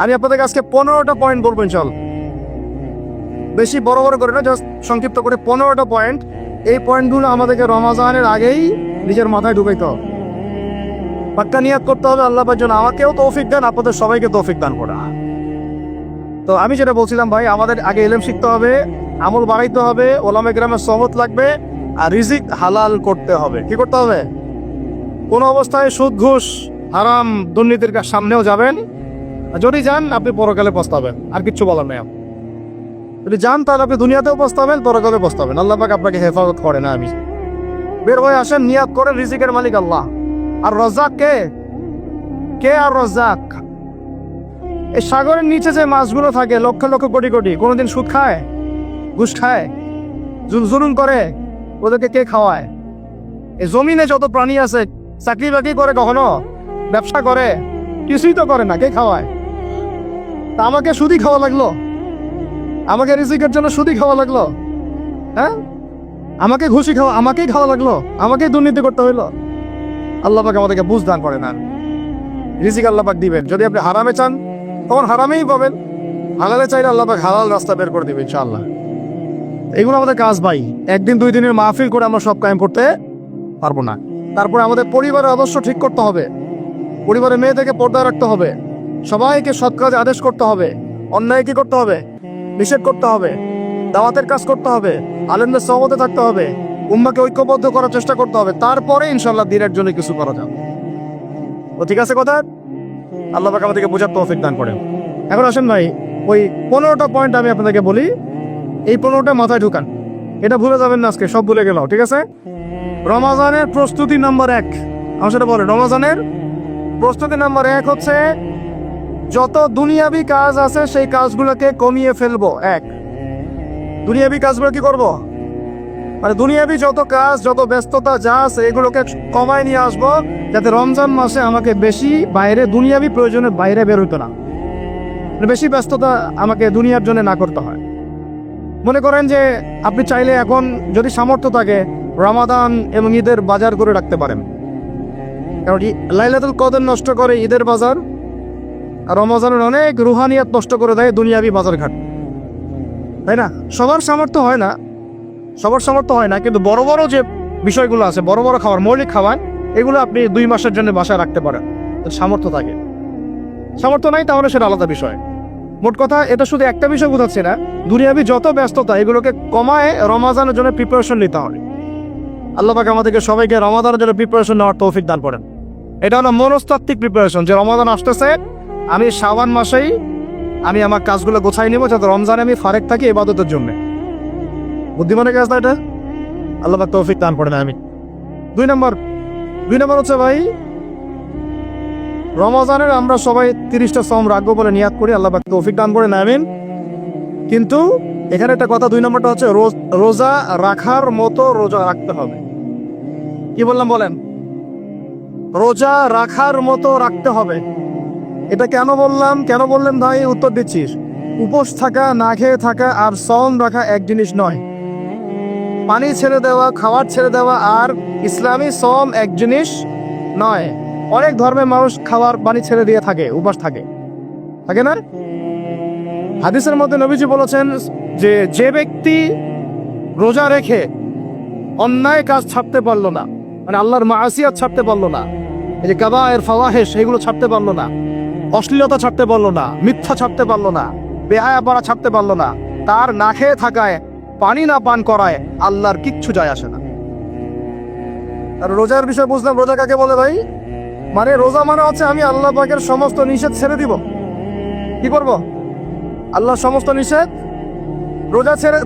আমি আপনাদের আজকে 15টা পয়েন্ট বলবো ইনশাআল্লাহ। বেশি বড় বড় করে না, জাস্ট সংক্ষিপ্ত করে 15টা পয়েন্ট। এই পয়েন্টগুলো আমাদেরকে রমজানের আগেই নিজের মাথায় ঢুকাইতে হবে। পাক্কা নিয়াত করতে হবে আল্লাহ পাক যেন আমাকেও তৌফিক দেন, আপনাদের সবাইকে তৌফিক দান করে। তো আমি যেটা বলছিলাম ভাই, আমাদের আগে ইলম শিখতে হবে, আমল বাড়াইতে হবে, ওলামা কেরামের সহমত লাগবে, আর রিজিক হালাল করতে হবে। কি করতে হবে? কোন অবস্থায় সুদ ঘুষ হারাম দুর্নীতির সামনেও যাবেন, যদি যান আপনি পরকালে পস্তাবেন, আর কিচ্ছু বলার নেই। যদি যান তাহলে আপনি দুনিয়াতেও পস্তাবেন, পরকালে পস্তাবেন। আল্লাহ পাক আপনাকে হেফাজত করে না। আমি বের হয়ে আসেন, নিয়াত করেন, রিজিকের মালিক আল্লাহ। আর রাজ্জাক কে? কে আর রাজ্জাক? এই সাগরের নিচে যে মাছগুলো থাকে লক্ষ লক্ষ কোটি কোটি, কোনোদিন সুদ খায়, ঘুষ খায়, জুলুম করে? ওদেরকে কে খাওয়ায়? এই জমিনে যত প্রাণী আছে চাকরি বাকরি করে, কখনো ব্যবসা করে? কিছুই তো করে না। কে খাওয়ায়? তা আমাকে সুদি খাওয়া লাগলো? আমাকে রিজিকের জন্য সুদি খাওয়া লাগলো? হ্যাঁ, আমাকে ঘুষি খাওয়া, আমাকেই খাওয়া লাগলো? আমাকেই দুর্নীতি করতে হইলো? আল্লাহ পাক আমাদেরকে বুঝ দান করে না। রিজিক আল্লাহ পাক দিবেন। যদি আপনি হারামে চান তখন হারামেই পাবেন, হালালে চাইলে আল্লাহ পাক হালাল রাস্তা বের করে দিবেন ইনশাআল্লাহ। এগুলো আমাদের কাজ ভাই। একদিন দুই দিনের মাহফিল করে আমরা সব কায়েম করতে পারবো না। তারপরে আমাদের পরিবারের আদর্শ ঠিক করতে হবে, পরিবারের মেয়েদেরকে পর্দায় রাখতে হবে, সবাইকে সৎ কাজে আদেশ করতে হবে, অন্যায় কি করতে হবে? নিষেধ করতে হবে, দাওয়াতের কাজ করতে হবে, আলেমদের সহমতে থাকতে হবে, উম্মাকে ঐক্যবদ্ধ করার চেষ্টা করতে হবে। তারপরে ইনশাআল্লাহ দিনের জন্য কিছু করা যাবে। তো ঠিক আছে কথা? আল্লাহ পাক আমাদেরকে বোঝার তৌফিক দান করেন। এখন আসেন ভাই, ওই 15টা পয়েন্ট আমি আপনাদেরকে বলি। এই 15টা মাথায় ঢুকান, এটা ভুলে যাবেন না আজকে, সব ভুলে গেল, ঠিক আছে? রমাজানের প্রস্তুতি নাম্বার 1, আমার সেটা বলে, রমাজানের প্রস্তুতি নাম্বার 1 হচ্ছে যত দুনিয়াবি কাজ আছে সেই কাজগুলোকে কমিয়ে ফেলবো। দুনিয়াবি কাজগুলো কি করব? মানে দুনিয়াবি যত কাজ, যত ব্যস্ততা যা আছে এগুলোকে কমায় নিয়ে আসবো, যাতে রমজান মাসে আমাকে বেশি বাইরে দুনিয়াবি প্রয়োজনের বাইরে বের হইতো না, বেশি ব্যস্ততা আমাকে দুনিয়ার জন্য না করতে হয়। মনে করেন যে আপনি চাইলে এখন যদি সামর্থ্য থাকে রমাদান এবং ঈদের বাজার করে রাখতে পারেন, কারণ লাইলাতুল কদর নষ্ট করে ঈদের বাজার, আর রমজানের অনেক রুহানিয়াত নষ্ট করে দেয় দুনিয়াবি বাজার ঘাট, তাই না? সবার সামর্থ্য হয় না, কিন্তু বড় বড় যে বিষয়গুলো আছে, বড় বড় খাবার, মৌলিক খাবার, এগুলো আপনি 2 মাসের জন্য বাসায় রাখতে পারেন, সামর্থ্য থাকে। সামর্থ্য নাই তাহলে সেটা আলাদা বিষয়। মোট কথা, এটা শুধু একটা বিষয় বোঝাচ্ছে না, দুনিয়াবি যত ব্যস্ততা এগুলোকে কমায় রমাজানের জন্য প্রিপারেশন নিতে হবে। আল্লাহ পাক আমাদেরকে সবাইকে রমাদানের জন্য প্রিপারেশন নেওয়ার তৌফিক দান করেন। এটা হলো মনস্তাত্ত্বিক প্রিপারেশন, যে রমাদান আসতেছে, আমি শাবান মাসেই আমি আমার কাজগুলো গোছাই নিব, যাতে রমজানে আমি ফারেক থাকি ইবাদতের জন্য। বুদ্ধিমানের কাজ না এটা? আল্লাহ পাক তৌফিক দান করেন। আমি 2 নম্বর হচ্ছে ভাই, রমজানের আমরা সবাই 30টা সম রাখবো বলে নিয়াত করি, আল্লাহ পাক তৌফিক দান করেন, আমিন। কিন্তু এখানে একটা কথা, 2 নম্বরটা হচ্ছে রোজা রাখার মতো রোজা রাখতে হবে। কি বললাম বলেন? রোজা রাখার মতো রাখতে হবে। এটা কেন বললেন ভাই? উত্তর দিচ্ছিস। উপোস থাকা, না খেয়ে থাকা আর সম রাখা এক জিনিস নয়। পানি ছেড়ে দেওয়া, খাবার ছেড়ে দেওয়া আর ইসলামী সম এক জিনিস নয়। অনেক ধর্মের মানুষ খাবার পানি ছেড়ে দিয়ে থাকে, উপাস থাকে না? হাদিসের মধ্যে নবীজি বলেছেন যে ব্যক্তি রোজা রেখে অন্যায় কাজ ছাড়তে পারলো না, মানে আল্লাহর মাসিয়াত ছাড়তে পারলো না, এই যে কাবায়ের ফাওয়াহিশ এগুলো ছাড়তে পারলো না, অশ্লীলতা ছাড়তে পারলো না, মিথ্যা ছাড়তে পারলো না, বেহায়াপনা ছাড়তে পারলো না, তার না খেয়ে থাকায়, পানি না পান করায় আল্লাহর কিচ্ছু যায় আসে না। আর রোজার বিষয় বুঝলাম। রোজা কাকে বলে ভাই? মানে রোজা মানে হচ্ছে আমি আল্লাহ পাকের সমস্ত নিষেধ ছেড়ে দিব। কি করব? আল্লাহর সমস্ত নিষেধ।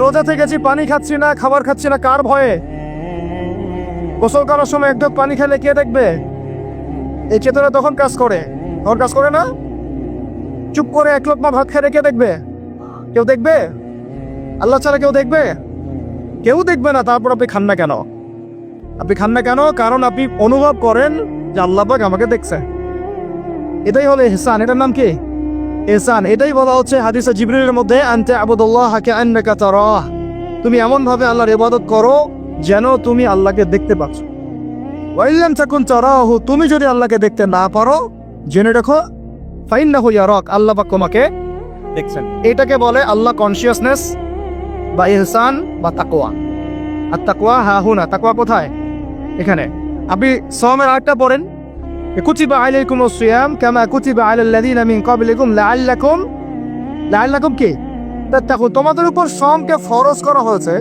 রোজা থেকেছি, পানি খাচ্ছি না, খাবার খাচ্ছি না, কার ভয়ে? গোসল করার সময় এক ঢোক পানি খেলে কে দেখবে? এই চেতনা তখন কাজ করে না? চুপ করে 1 লোকমা ভাত খেলে কে দেখবে? কেউ দেখবে? আল্লাহ ছাড়া কেউ দেখবে? কেউ দেখবে না। তারপর আপনি খান না কেন? কারণ আপনি অনুভব করেন যে আল্লাহ পাক আমাকে দেখছে। এটাই হলো ইহসান। এটার নাম কি? ইহসান। এটাই বলা হচ্ছে হাদিসে জিবরিলের মধ্যে, আনতা আবুদুল্লাহ কাআন্নাকা তারাহ, তুমি এমন ভাবে আল্লাহর ইবাদত করো যেন তুমি আল্লাহকে দেখতে পাচ্ছ। ওয়া ইল্লাম তাকুন তারাহু, তুমি যদি আল্লাহকে দেখতে না পারো, জেনে রাখো ফাইন্নাহু ইয়ারাক, আল্লাহ পাক তোমাকে দেখছেন। এটাকে বলে আল্লাহ কনসিয়াসনেস বা ইহসান বা তাকওয়া। আর তাকওয়া হাহুনা, তাকওয়া কোথায়? এখানে। আপনি সওমের আয়াতটা পড়েন, কুতিবা আলাইকুমুস সিয়াম কামা কুতিবা আলাল লাযিনা মিন ক্বাবলিকুম লাআল্লাকুম কি তাত্তাকুন, তোমাদের উপর সওমকে ফরজ করা হয়েছে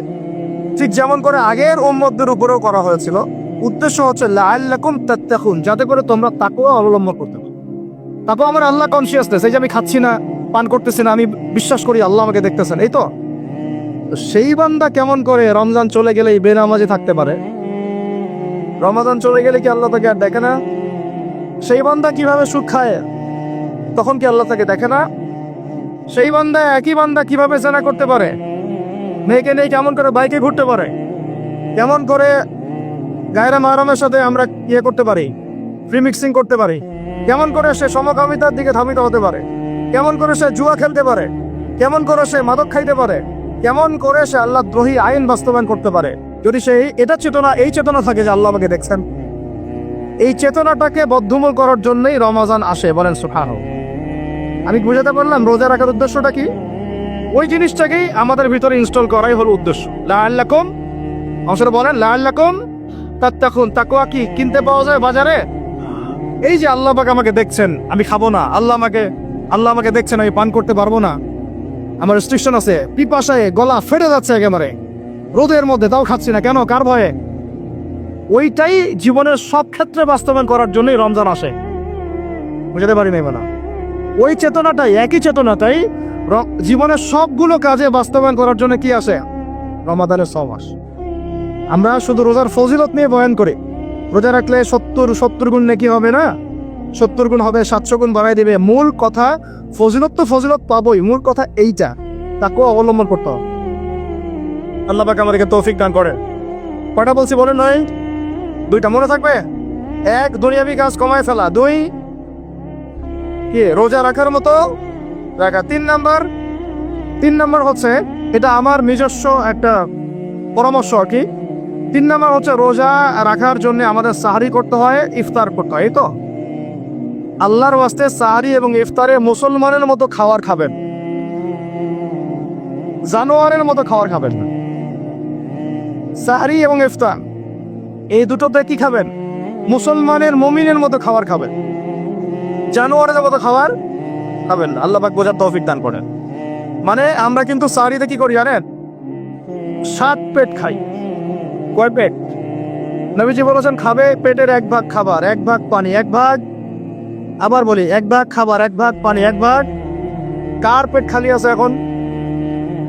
ঠিক যেমন করে আগের উম্মতদের উপরেও করা হয়েছিল। উদ্দেশ্য হচ্ছে লাআল্লাকুম তাত্তাকুন, যাতে করে তোমরা তাকওয়া অবলম্বন করতে পারো। তারপর আমার আল্লাহ কনসিয়াসনেস, এই যে আমি খাচ্ছি না, পান করতেছি না, আমি বিশ্বাস করি আল্লাহ আমাকে দেখতেছেন, এই তো। সেই বান্দা কেমন করে রমজান চলে গেলেই বেনামাজি থাকতে পারে? রমাদান চলে গেলে কি আল্লাহ তাকে আর দেখে না? সেই বান্দা কিভাবে সুখ খায়, তখন কি আল্লাহ তাকে দেখে না? সেই বান্দা, একই বান্দা কিভাবে জেনা করতে পারে? মেয়েকে নিয়ে কেমন করে বাইকে ঘুরতে পারে? কেমন করে গায়রা মাহরামের সাথে আমরা করতে পারি, ফ্রি মিক্সিং করতে পারি? কেমন করে সে সমকামিতার দিকে ধাবিত হতে পারে? কেমন করে সে জুয়া খেলতে পারে? কেমন করে সে মাদক খাইতে পারে? কেমন করে সে আল্লাহ দ্রোহী আইন বাস্তবায়ন করতে পারে? যদি সে এই চেতনা থাকে যে আল্লাহ আমাকে দেখছেন, এই চেতনাটাকে বদ্ধমূল করার জন্যই রমজান আসে। বলেন সুবহানাল্লাহ। আমি বুঝাতে পারলাম রোজা রাখার উদ্দেশ্যটা কি? ওই জিনিসটাকেই আমাদের ভিতরে ইনস্টল করাই হলো উদ্দেশ্য। লাআল্লাকুম, অংশটা বলেন লাআল্লাকুম তাত্তাকুন। তাকওয়া কি কিনতে পাওয়া যায় বাজারে? এই যে আল্লাহ পাক আমাকে দেখছেন, আমি খাবো না, আল্লাহ আমাকে দেখছেন, আমি পান করতে পারবো না, আমার রেস্ট্রিকশন আছে, পিপাসায় গলা ফেটে যাচ্ছে একেবারে রোদের মধ্যে, তাও খাচ্ছি না, কেন? কার ভয়ে? ওইটাই জীবনের সব ক্ষেত্রে বাস্তবায়ন করার জন্যই রমজান আসে। বুঝতে পারি নাই না? ওই চেতনাটাই, একই চেতনাটাই জীবনের সবগুলো কাজে বাস্তবায়ন করার জন্য কি আসে? রমাদানের 6 মাস। আমরা শুধু রোজার ফজিলত নিয়ে বয়ান করি, রোজা রাখলে 70 গুণ নাকি হবে না, 70 গুণ হবে, 700 গুণ বাড়াই দেবে। মূল কথা ফজিলত তো ফজিলত পাবোই, মূল কথা এইটা, তাকেও অবলম্বন করতে হবে। আল্লাহ পাক আমাদেরকে তৌফিক দান করে। কয়টা বলছি বলেন? নয়, 2টা মনে থাকবে। 1, দুনিয়াবি কাজ কমায় ফেলা। 2, কি রোজা রাখার মতো রাখা। 3 নাম্বার হচ্ছে, এটা আমার নিজস্ব একটা পরামর্শ আর কি। 3 নাম্বার হচ্ছে, রোজা রাখার জন্য আমাদের সাহারি করতে হয়, ইফতার করতে হয়। এই তো আল্লাহর ওয়াস্তে সাহারি এবং ইফতারে মুসলমানের মতো খাবার খাবেন, জানোয়ারের মতো খাবার খাবেন না। সাহারি এবং ইফতার এই দুটোতে কি খাবেন? মুসলমানের মুমিনের মতো খাবার খাবেন, জানোয়ারের মতো খাবার খাবেন না। আল্লাহ পাক বোঝার তৌফিক দান করেন। মানে আমরা কিন্তু সাহারিতে কি করি জানেন? 7 পেট খাই। কয় পেট? নবীজি বলেছেন খাবে পেটের 1 ভাগ খাবার, 1 ভাগ পানি, 1 ভাগ, আবার বলি 1 ভাগ খাবার, 1 ভাগ পানি, 1 ভাগ। কার পেট খালি আছে এখন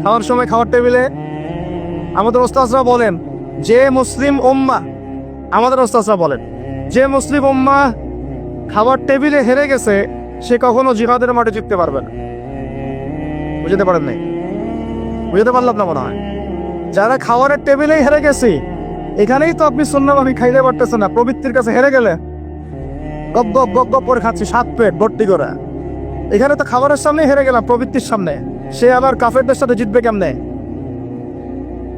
খাওয়ার সময়? খাওয়ার টেবিলে আমাদের ওস্তাদরা বলেন, যে মুসলিম উম্মাহ, আমাদের ওস্তাদরা বলেন, যে মুসলিম উম্মাহ খাবার টেবিলে হেরে গেছে, সে কখনো জিহাদের মাঠে জিততে পারবে না। বুঝতে পারেন নাই? বুঝতে পারলাম না মনে হয়। যারা খাবারের টেবিলেই হেরে গেছে, এখানেই তো আপনি শুনলাম আমি খাইতে পারতেছেন না, প্রবৃত্তির কাছে হেরে গেলে গপ গপ গপ গপ করে খাচ্ছি 7 পেট ভর্তি করে। এখানে তো খাবারের সামনে হেরে গেলাম, প্রবৃত্তির সামনে। সে আবার কাফেরদের সাথে জিতবে কেমনে?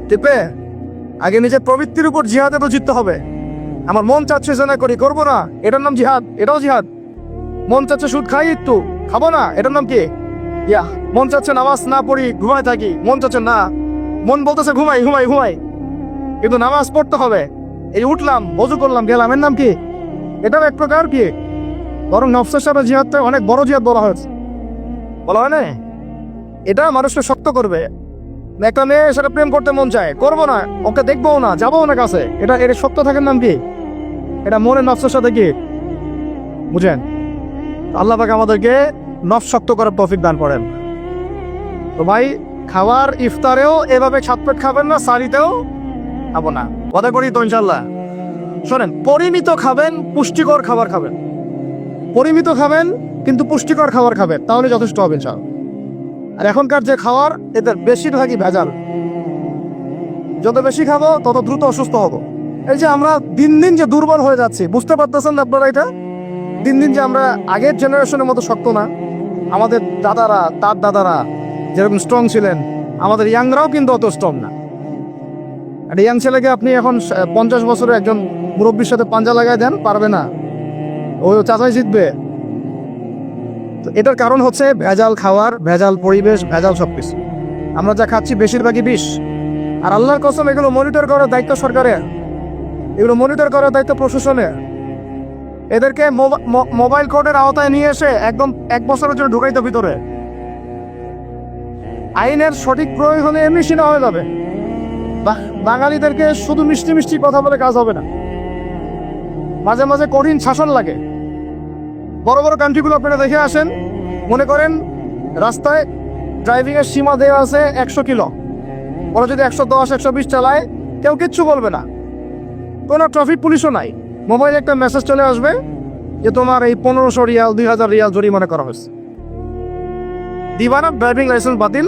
টিপে আগে নিজের প্রবৃত্তির উপর জিহাদে তো জিততে হবে। আমার মন চাচ্ছে যে না করি, করবো না, এটার নাম জিহাদ, এটাও জিহাদ। মন চাচ্ছে সুদ খাই একটু, খাবো না, এটার নাম কি? ইয়া। মন চাচ্ছে নামাজ না পড়ি, ঘুমায় থাকি, মন চাচ্ছে না, মন বলতেছে ঘুমাই ঘুমাই ঘুমাই, কিন্তু নামাজ পড়তে হবে। এই উঠলাম, ওযু করলাম, গেলাম, এর নাম কি? এটাও এক প্রকার কি, বরং নফসের সাথে জিহাদটা অনেক বড় জিহাদ বলা হয়েছে, বলা হয় না? এটা মানুষকে শক্ত করবে। একটা মেয়ে সেটা প্রেম করতে মন চায়, করবো না, ওকে দেখবো না, যাবো না কাছে, এটা এর শক্ত থাকার নাম কি? এটা মনের নফসের সাথে কি, বুঝেন? আল্লাহ পাক আমাদেরকে নফস শক্ত করার তৌফিক দান করেন। তো ভাই, খাবার ইফতারেও এভাবে 7 পেট খাবেন না, সারিতেও খাবো না, কথা করি তো ইনশাল্লাহ। শোনেন, পরিমিত খাবেন, পুষ্টিকর খাবার খাবেন। পরিমিত খাবেন কিন্তু পুষ্টিকর খাবার খাবেন, তাহলে যথেষ্ট হবে ইনশাল্লাহ। আর এখনকার যে খাবার, এদের বেশিরভাগই ভেজাল। যত বেশি খাবো তত দ্রুত অসুস্থ হব। এই যে আমরা দিন দিন যে দুর্বল হয়ে যাচ্ছি, বুঝতে পারতেছেন না আপনারা? এটা দিন দিন যে আমরা আগের জেনারেশনের মতো শক্ত না। আমাদের দাদারা, তার দাদারা যেরকম স্ট্রং ছিলেন, আমাদের ইয়াংরাও কিন্তু অত স্ট্রং না। একটা ইয়াং ছেলেকে আপনি এখন 50 বছরের একজন মুরব্বীর সাথে পাঞ্জা লাগায় দেন, পারবে না, ও চাচাই জিতবে। তো এটার কারণ হচ্ছে ভেজাল খাওয়ার, ভেজাল পরিবেশ, ভেজাল সবকিছু। আমরা যা খাচ্ছি বেশিরভাগই বিষ। আর আল্লাহর কসম, এগুলো মনিটর করার দায়িত্ব সরকারের, এগুলো মনিটর করার দায়িত্ব প্রশাসনের। এদেরকে মোবাইল কোর্টের আওতায় নিয়ে এসে একদম 1 বছরের জন্য ঢুকাইতে ভিতরে। আইনের সঠিক প্রয়োগ হলে এমনি সিনা হয়ে যাবে। বাঙালিদেরকে শুধু মিষ্টি মিষ্টি কথা বলে কাজ হবে না, মাঝে মাঝে কঠিন শাসন লাগে। বড় বড় কান্ট্রিগুলো আপনারা দেখে আসেন, মনে করেন রাস্তায় ড্রাইভিং এর সীমা দেওয়া আছে 100 কিলো, ওরা যদি 110 120 চালায় কেউ কিচ্ছু বলবে না, কোনো ট্রাফিক পুলিশও নাই। মোবাইলে একটা মেসেজ চলে আসবে যে তোমার এই 1500 রিয়াল 2000 রিয়াল জরিমানা করা হয়েছে, দিবা না, ড্রাইভিং লাইসেন্স বাতিল।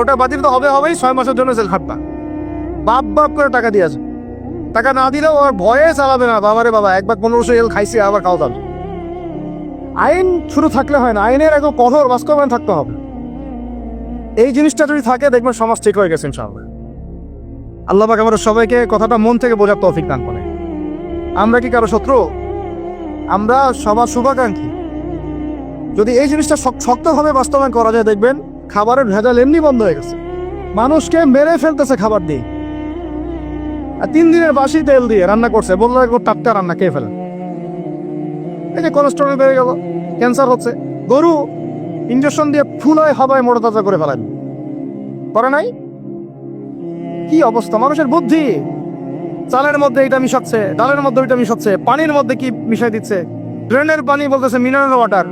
ওটা বাতিল তো হবেই, 6 মাসের জন্য জেল খাটবা। বাপ করে টাকা দিয়েছে, টাকা না দিলেও ওর ভয়ে চালাবে না। বাবারে বাবা, একবার 1500 রিয়াল খাইছে, আবার খাওয়া যাবে। আইন শুরু থাকলে হয় না, আইনের একদম কঠোর বাস্তবায়ন থাকতে হবে। এই জিনিসটা যদি থাকে, দেখবেন সমাজ ঠিক হয়ে গেছে ইনশাআল্লাহ। আল্লাহ পাক আমাদের সবাইকে কথাটা মন থেকে বোঝার তৌফিক দান করে। আমরা কি কারো শত্রু? আমরা সবার শুভাকাঙ্ক্ষী। যদি এই জিনিসটা শক্তভাবে বাস্তবায়ন করা যায়, দেখবেন খাবারের ভেজাল এমনি বন্ধ হয়ে গেছে। মানুষকে মেরে ফেলতেছে খাবার দিয়ে, আর 3 দিনের বাসি তেল দিয়ে রান্না করছে, বললো টাটকা রান্না, খেয়ে ফেলেন। এই যে কোলেস্ট্রল বেড়ে গেল, ক্যান্সার হচ্ছে। গরু ইঞ্জেকশন দিয়ে ফুলায় হাবায় মোটা তাজা করে ফেলেন, করে নাই? কি অবস্থা মানুষের বুদ্ধি! চালের মধ্যে এটা মিশাচ্ছে, ডালের মধ্যে ওইটা মিশাচ্ছে, পানির মধ্যে কি মিশাই দিচ্ছে, ড্রেনের পানি বলতেছে মিনারেল ওয়াটার।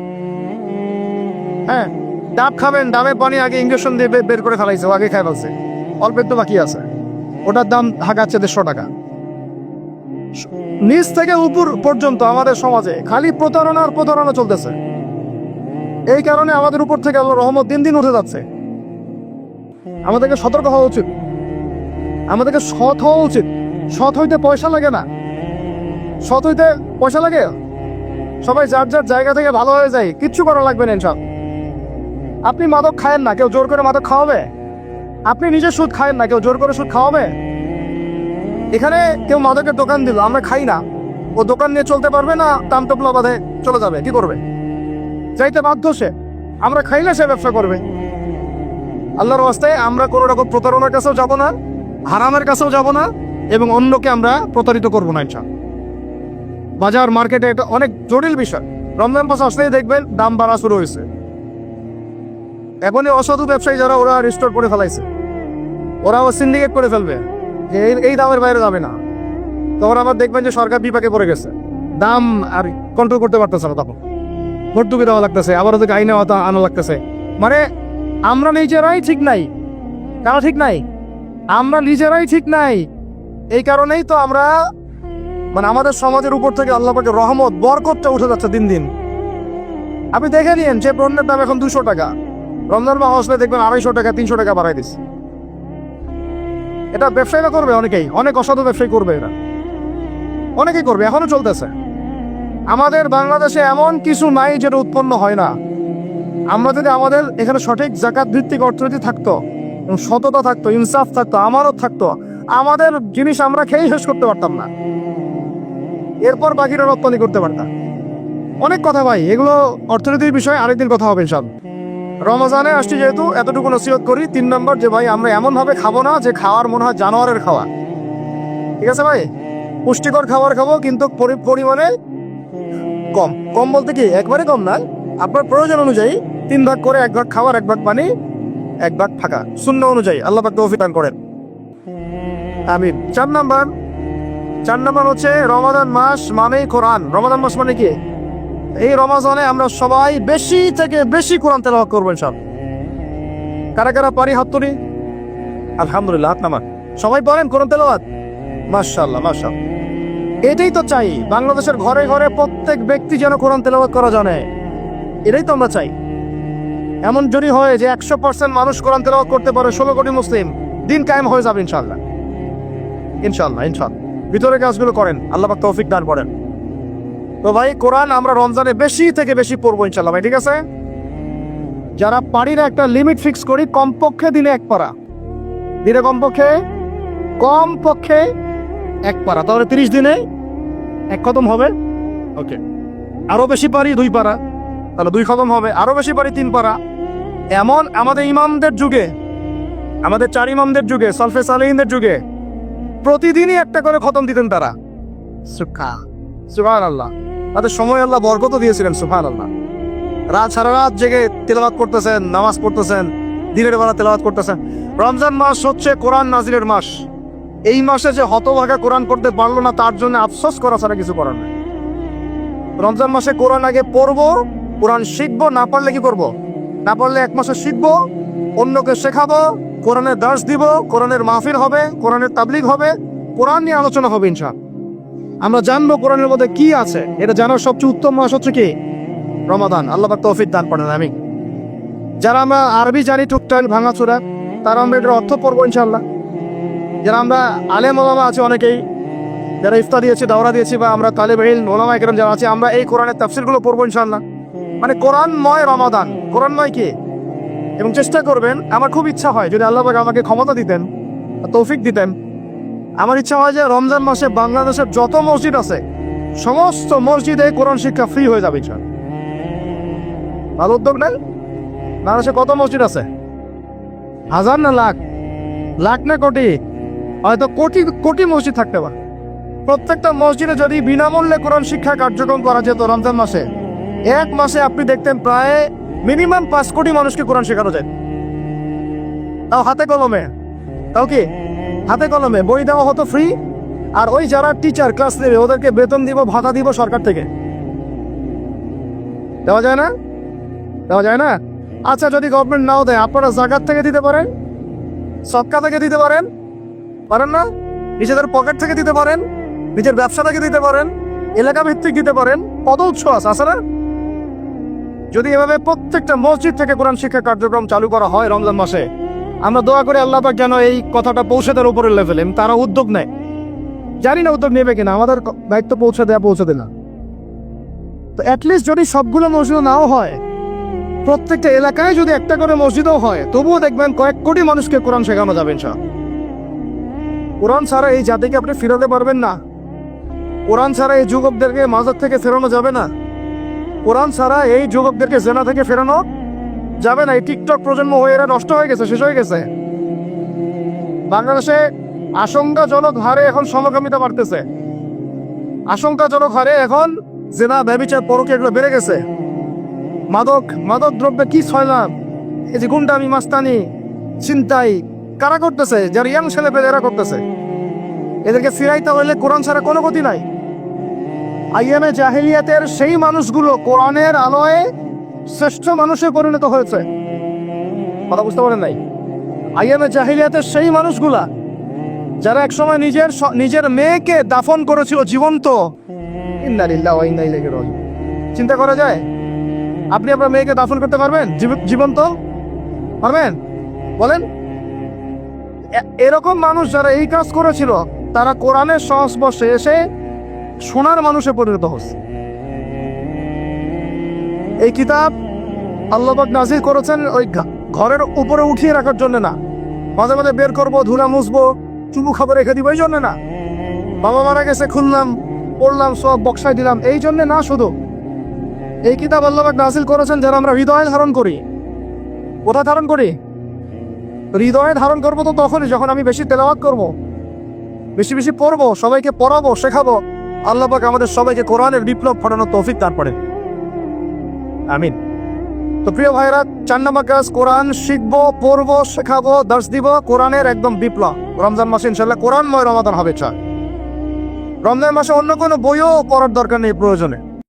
হ্যাঁ, ডাব খাবেন, ডাবের পানি আগে ইঞ্জেকশন দিয়ে বের করে ফেলাইছে, ও আগে খাই ফেলছে, অল্প একটু বাকি আছে, ওটার দাম হাঁকাচ্ছে 150 টাকা। নিচ থেকে উপর পর্যন্ত আমাদের সমাজে খালি প্রতারণার প্রতারণা চলতেছে। এই কারণে আমাদের উপর থেকে আল্লাহর রহমত দিন দিন উঠে যাচ্ছে। আমাদেরকে সতর্ক হওয়া উচিত, আমাদেরকে সৎ হওয়া উচিত। সৎ হইতে পয়সা লাগে না, সৎ হইতে পয়সা লাগে? সবাই যার যার জায়গা থেকে ভালো হয়ে যায়, কিচ্ছু করা লাগবে না ইনশাআল্লাহ। আপনি মাদক খায়েন না, কেউ জোর করে মাদক খাওয়াবে? আপনি নিজে সুদ খায়েন না, কেউ জোর করে সুদ খাওয়াবে? এখানে কেউ মাদকের দোকান দিল, আমরা খাই না, ও দোকান নিয়ে চলতে পারবে না? টামটপলা বাঁধে চলে যাবে, কি করবে? যাইতে বাধ্য সে। আমরা খাইলে সে ব্যবসা করবে। আল্লাহর রাস্তায় আমরা কোনো রকম প্রতারণার কাছেও যাব না, হারামের কাছেও যাব না, এবং অন্যকে আমরা প্রতারিত করবো না ইনশাআল্লাহ। বাজার মার্কেটে এটা অনেক জটিল বিষয়। রমজান মাস আসলেই দেখবেন দাম বাড়া শুরু হয়েছে। এখনই অসাধু ব্যবসায়ী যারা, ওরা রিস্টোর করে ফেলাইছে, ওরাও সিন্ডিকেট করে ফেলবে যে এই দামের বাইরে যাবে না। তখন আবার দেখবেন যে সরকার বিপাকে পড়ে গেছে, দাম আর কন্ট্রোল করতে পারতেছে না, তখন ভর্তুকি দেওয়া লাগতেছে, আবার ওদেরকে আইনে আনা লাগতেছে। মানে আমরা নিজেরাই ঠিক নাই। কেন ঠিক নাই? আমরা নিজেরাই ঠিক নাই। এই কারণেই তো আমরা, মানে আমাদের সমাজের উপর থেকে আল্লাহ পাকের রহমত বরকতটা উঠে যাচ্ছে দিন দিন। আপনি দেখে নিন, যে পণ্যের দাম এখন 200 টাকা, রমজান মাস আসলে দেখবেন 250 টাকা 300 টাকা বাড়াই দিচ্ছে। এটা ব্যবসায়ীরা করবে, অনেকেই, অনেক অসাধু ব্যবসায়ী করবে, এরা অনেকেই করবে, এখনো চলতেছে। আমাদের বাংলাদেশে এমন কিছু নাই যেটা উৎপন্ন হয় না। আমরা যদি আমাদের এখানে সঠিক জাকাত ভিত্তিক অর্থনীতি থাকতো, সততা থাকতো, ইনসাফ থাকতো, আমানত থাকতো, আমাদের জিনিস আমরা খেয়ে শেষ করতে পারতাম না, এরপর বাকিরা রপ্তানি করতে পারতাম। অনেক কথা ভাই, এগুলো অর্থনীতির বিষয়, আরেকদিন কথা হবে ইনশাআল্লাহ। রমজানে আসছি যেহেতু, এতটুকু নসিহত করি। 3 নম্বর, যে ভাই আমরা এমন ভাবে খাবো না যে খাওয়ার মনে হয় জানোয়ারের খাওয়া। ঠিক আছে ভাই, পুষ্টিকর খাবার খাবো, কিন্তু পরিমাণে কম। কম বলতে কি একবারে কম না, আপনার প্রয়োজন অনুযায়ী 3 ভাগ করে, 1 ভাগ খাবার, 1 ভাগ পানি, 1 ভাগ ফাঁকা, সুন্নাহ অনুযায়ী। আল্লাহ পাক তৌফিক দান করেন, আমিন। 4 নম্বর হচ্ছে রমাদান মাস মানেই কোরআন। রমাদান মাস মানে কি? এই রমাজানে আমরা সবাই বেশি থেকে বেশি কোরআন তেলাওয়াত করবেন সব। কারা কারা পারি হাত তুলি? আলহামদুলিল্লাহ, হাত নামান। সবাই পড়েন কোরআন তেলাওয়াত, মাশাআল্লাহ মাশাআল্লাহ। এটাই তো চাই, বাংলাদেশের ঘরে ঘরে প্রত্যেক ব্যক্তি যেন কোরআন তেলাওয়াত করা জানে, এটাই তো আমরা চাই। এমন যদি হয় যে 100% মানুষ কোরআন তেলাওয়াত করতে পারে, 16 কোটি মুসলিম, দিন কায়েম হয়ে যাবে ইনশাআল্লাহ। ইনশাআল্লাহ ইনশাআল্লাহ ভিতরে কাজগুলো করেন, আল্লাহ পাক তৌফিক দান করেন। তো ভাই, কোরআন আমরা রমজানে বেশি থেকে বেশি পড়বো ইনশাআল্লাহ ভাই, ঠিক আছে? যারা পারি না, একটা লিমিট ফিক্স করি, কমপক্ষে দিনে 1 পারা, দিনে কমপক্ষে 1 পারা, তাহলে 30 দিনে 1 খতম হবে। ওকে, আরো বেশি পারি 2 পারা, তাহলে 2 খতম হবে। আরো বেশি পারি 3 পারা। এমন আমাদের ইমামদের যুগে, আমাদের 4 ইমামদের যুগে, সলফে সালেহিনদের যুগে প্রতিদিনই 1টা করে খতম দিতেন তারা। সুবহানাল্লাহ, তাদের সময় আল্লাহ বরকত দিয়েছিলেন। সুবহানাল্লাহ, সারা রাত জেগে তেলাওয়াত করতেছেন, নামাজ পড়তেছেন, দিনের বেলা তেলাওয়াত করতেছেন। রমজান মাস হচ্ছে কোরআন নাজিলের মাস। এই মাসে যে হতভাগা কোরআন করতে পারলো না, তার জন্য আফসোস করা ছাড়া কিছু করার নেই। রমজান মাসে কোরআন আগে পড়বো, কোরআন শিখবো, না পারলে কি করবো? না পারলে 1 মাসে শিখবো, অন্যকে শেখাবো, কোরআনের দার্স দিব, কোরআনের মাহফিল হবে, কোরআনের তাবলীগ হবে, কোরআন নিয়ে আলোচনা হবে ইনশাআল্লাহ। আমরা জানবো কোরআনের মধ্যে কি আছে। এটা জানার সবচেয়ে উত্তম মাস হচ্ছে কি? রমাদান। আল্লাহ পাক তৌফিক দান করেন, আমিন। যারা আমরা আরবি জানি টুকটাক ভাঙাচোরা, তারা আমরা এটার অর্থ পড়বো ইনশাআল্লাহ। যারা আমরা আলেম ওলামা আছে অনেকেই, যারা ইফতার দিয়েছি, দাওরা দিয়েছি, বা আমরা তালেব ইলম ওলামা একরাম যারা আছে, আমরা এই কোরআনের তাফসীরগুলো পড়বো ইনশাআল্লাহ। মানে কোরআনময় রমাদান, কোরআনময় কি? এবং চেষ্টা করবেন, আমার খুব ইচ্ছা হয় যদি আল্লাহ পাক আমাকে ক্ষমতা দিতেন, তৌফিক দিতেন, আমার ইচ্ছা হয় যে রমজান মাসে বাংলাদেশের যত মসজিদ আছে সমস্ত মসজিদে কোরআন শিক্ষা ফ্রি হয়ে যাবে ইনশাআল্লাহ। ভালো উদ্যোগ নেন। বাংলাদেশে কত মসজিদ আছে? 1000 না লাখ? লাখ না কোটি? হয়তো কোটি কোটি মসজিদ থাকতে পারে। প্রত্যেকটা মসজিদে যদি বিনামূল্যে কোরআন শিক্ষা কার্যক্রম করা যেত রমজান মাসে, 1 মাসে আপনি দেখতেন প্রায় মিনিমাম 5 কোটি মানুষকে কোরআন শেখানো যায়। তাও হাতে কলমে, তাও কি হাতে কলমে, বই দেওয়া হতো ফ্রি। আর ওই যারা টিচার ক্লাস নেবে ওদেরকে বেতন দিব, ভাতা দিব সরকার থেকে। দেওয়া যায় না? দেওয়া যায় না? আচ্ছা, যদি গভর্নমেন্ট নাও দেয়, আপনারা জাকাত থেকে দিতে পারেন, সদকা থেকে দিতে পারেন, পারেন না? নিজেদের পকেট থেকে দিতে পারেন, নিজের ব্যবসা থেকে দিতে পারেন, এলাকা ভিত্তিক দিতে পারেন, কত উৎস আছে না? যদি এভাবে প্রত্যেকটা মসজিদ থেকে কোরআন শিক্ষা কার্যক্রম চালু করা হয় রমজান মাসে, আমরা দোয়া করি আল্লাহ পাক যেন এই কথাটা পৌঁছে দেওয়ার উপরের লেভেলে তারা উদ্যোগ নেয়। জানি না উদ্যোগ নেবে কিনা, আমাদের দায়িত্ব পৌঁছে দেয় না। তো অ্যাটলিস্ট যদি সবগুলো মসজিদ নাও হয়, প্রত্যেকটা এলাকায় যদি একটা করে মসজিদও হয়, তবুও দেখবেন কয়েক কোটি মানুষকে কোরআন শেখানো যাবে ইনশাআল্লাহ। কোরআন ছাড়া এই জাতিকে আপনি ফিরাতে পারবেন না। কোরআন ছাড়া এই যুবকদেরকে মাজার থেকে ফেরানো যাবে না। কোরআন ছাড়া এই যুবকদেরকে জেনা থেকে ফেরানো যাবে না। এই টিকটক প্রজন্ম হয়ে এরা নষ্ট হয়ে গেছে, শেষ হয়ে গেছে। বাংলাদেশে আশঙ্কাজনক হারে এখন সমকামিতা বাড়তেছে। আশঙ্কাজনক হারে এখন জেনা, ব্যভিচার, পরকীয়া এগুলো বেড়ে গেছে। মাদক দ্রব্যে কি ছয়লাম, এই যে গুন্ডামি, মাস্তানি, ছিনতাই কারা করতেছে? যারা ইয়াং ছেলে পেলে এরা করতেছে। এদেরকে ফিরাইতে হইলে কোরআন ছাড়া কোনো গতি নাই। আইয়ামে জাহিলিয়াতের সেই মানুষগুলো কোরআনের আলোয় শ্রেষ্ঠ মানুষে পরিণত হয়েছে। কথা বুঝতে পারেন নাই? আইয়ামে জাহিলিয়াতের সেই মানুষগুলা যারা একসময় নিজের মেয়েকে দাফন করেছিল জীবন্ত। ইন্না লিল্লাহি ওয়া ইন্না ইলাইহি রাজিউন। চিন্তা করা যায়? আপনি আপনার মেয়েকে দাফন করতে পারবেন জীবন্ত? পারবেন? বলেন। এরকম মানুষ যারা এই কাজ করেছিল, তারা কোরআনের সংস্পর্শে এসে সোনার মানুষে পরিণত হচ্ছে। এই কিতাব আল্লাহ পাক নাযিল করেছেন ওই ঘরের উপরে উঠিয়ে রাখার জন্য না, মাঝে মাঝে বের করবো, ধুলা মুছবো, চুমু খাবার রেখে দিব, এই জন্য না। বাবা মারা গেছে, খুললাম, পড়লাম, সব বক্সায় দিলাম, এই জন্য না। শুধু এই কিতাব আল্লাহ পাক নাযিল করেছেন যারা আমরা হৃদয়ে ধারণ করি। কোথায় ধারণ করি? হৃদয়ে ধারণ করবো তো তখনই যখন আমি বেশি তেলাওয়াত করব, বেশি বেশি পড়বো, সবাইকে পড়াবো, শেখাবো। আল্লাহ পাক আমাদের সবাইকে কোরআনের বিপ্লব ঘটানোর তৌফিক দান করেন। আমিন। তো প্রিয় ভাইরা, 4 নম্বর কাজ, কোরআন শিখবো, পড়বো, শেখাবো, দার্স দিব। কোরআনের একদম বিপ্লব। রমজান মাসে ইনশাআল্লাহ কোরআনময় রমাদান হবে। রমজান মাসে অন্য কোনো বইও পড়ার দরকার নেই প্রয়োজনে।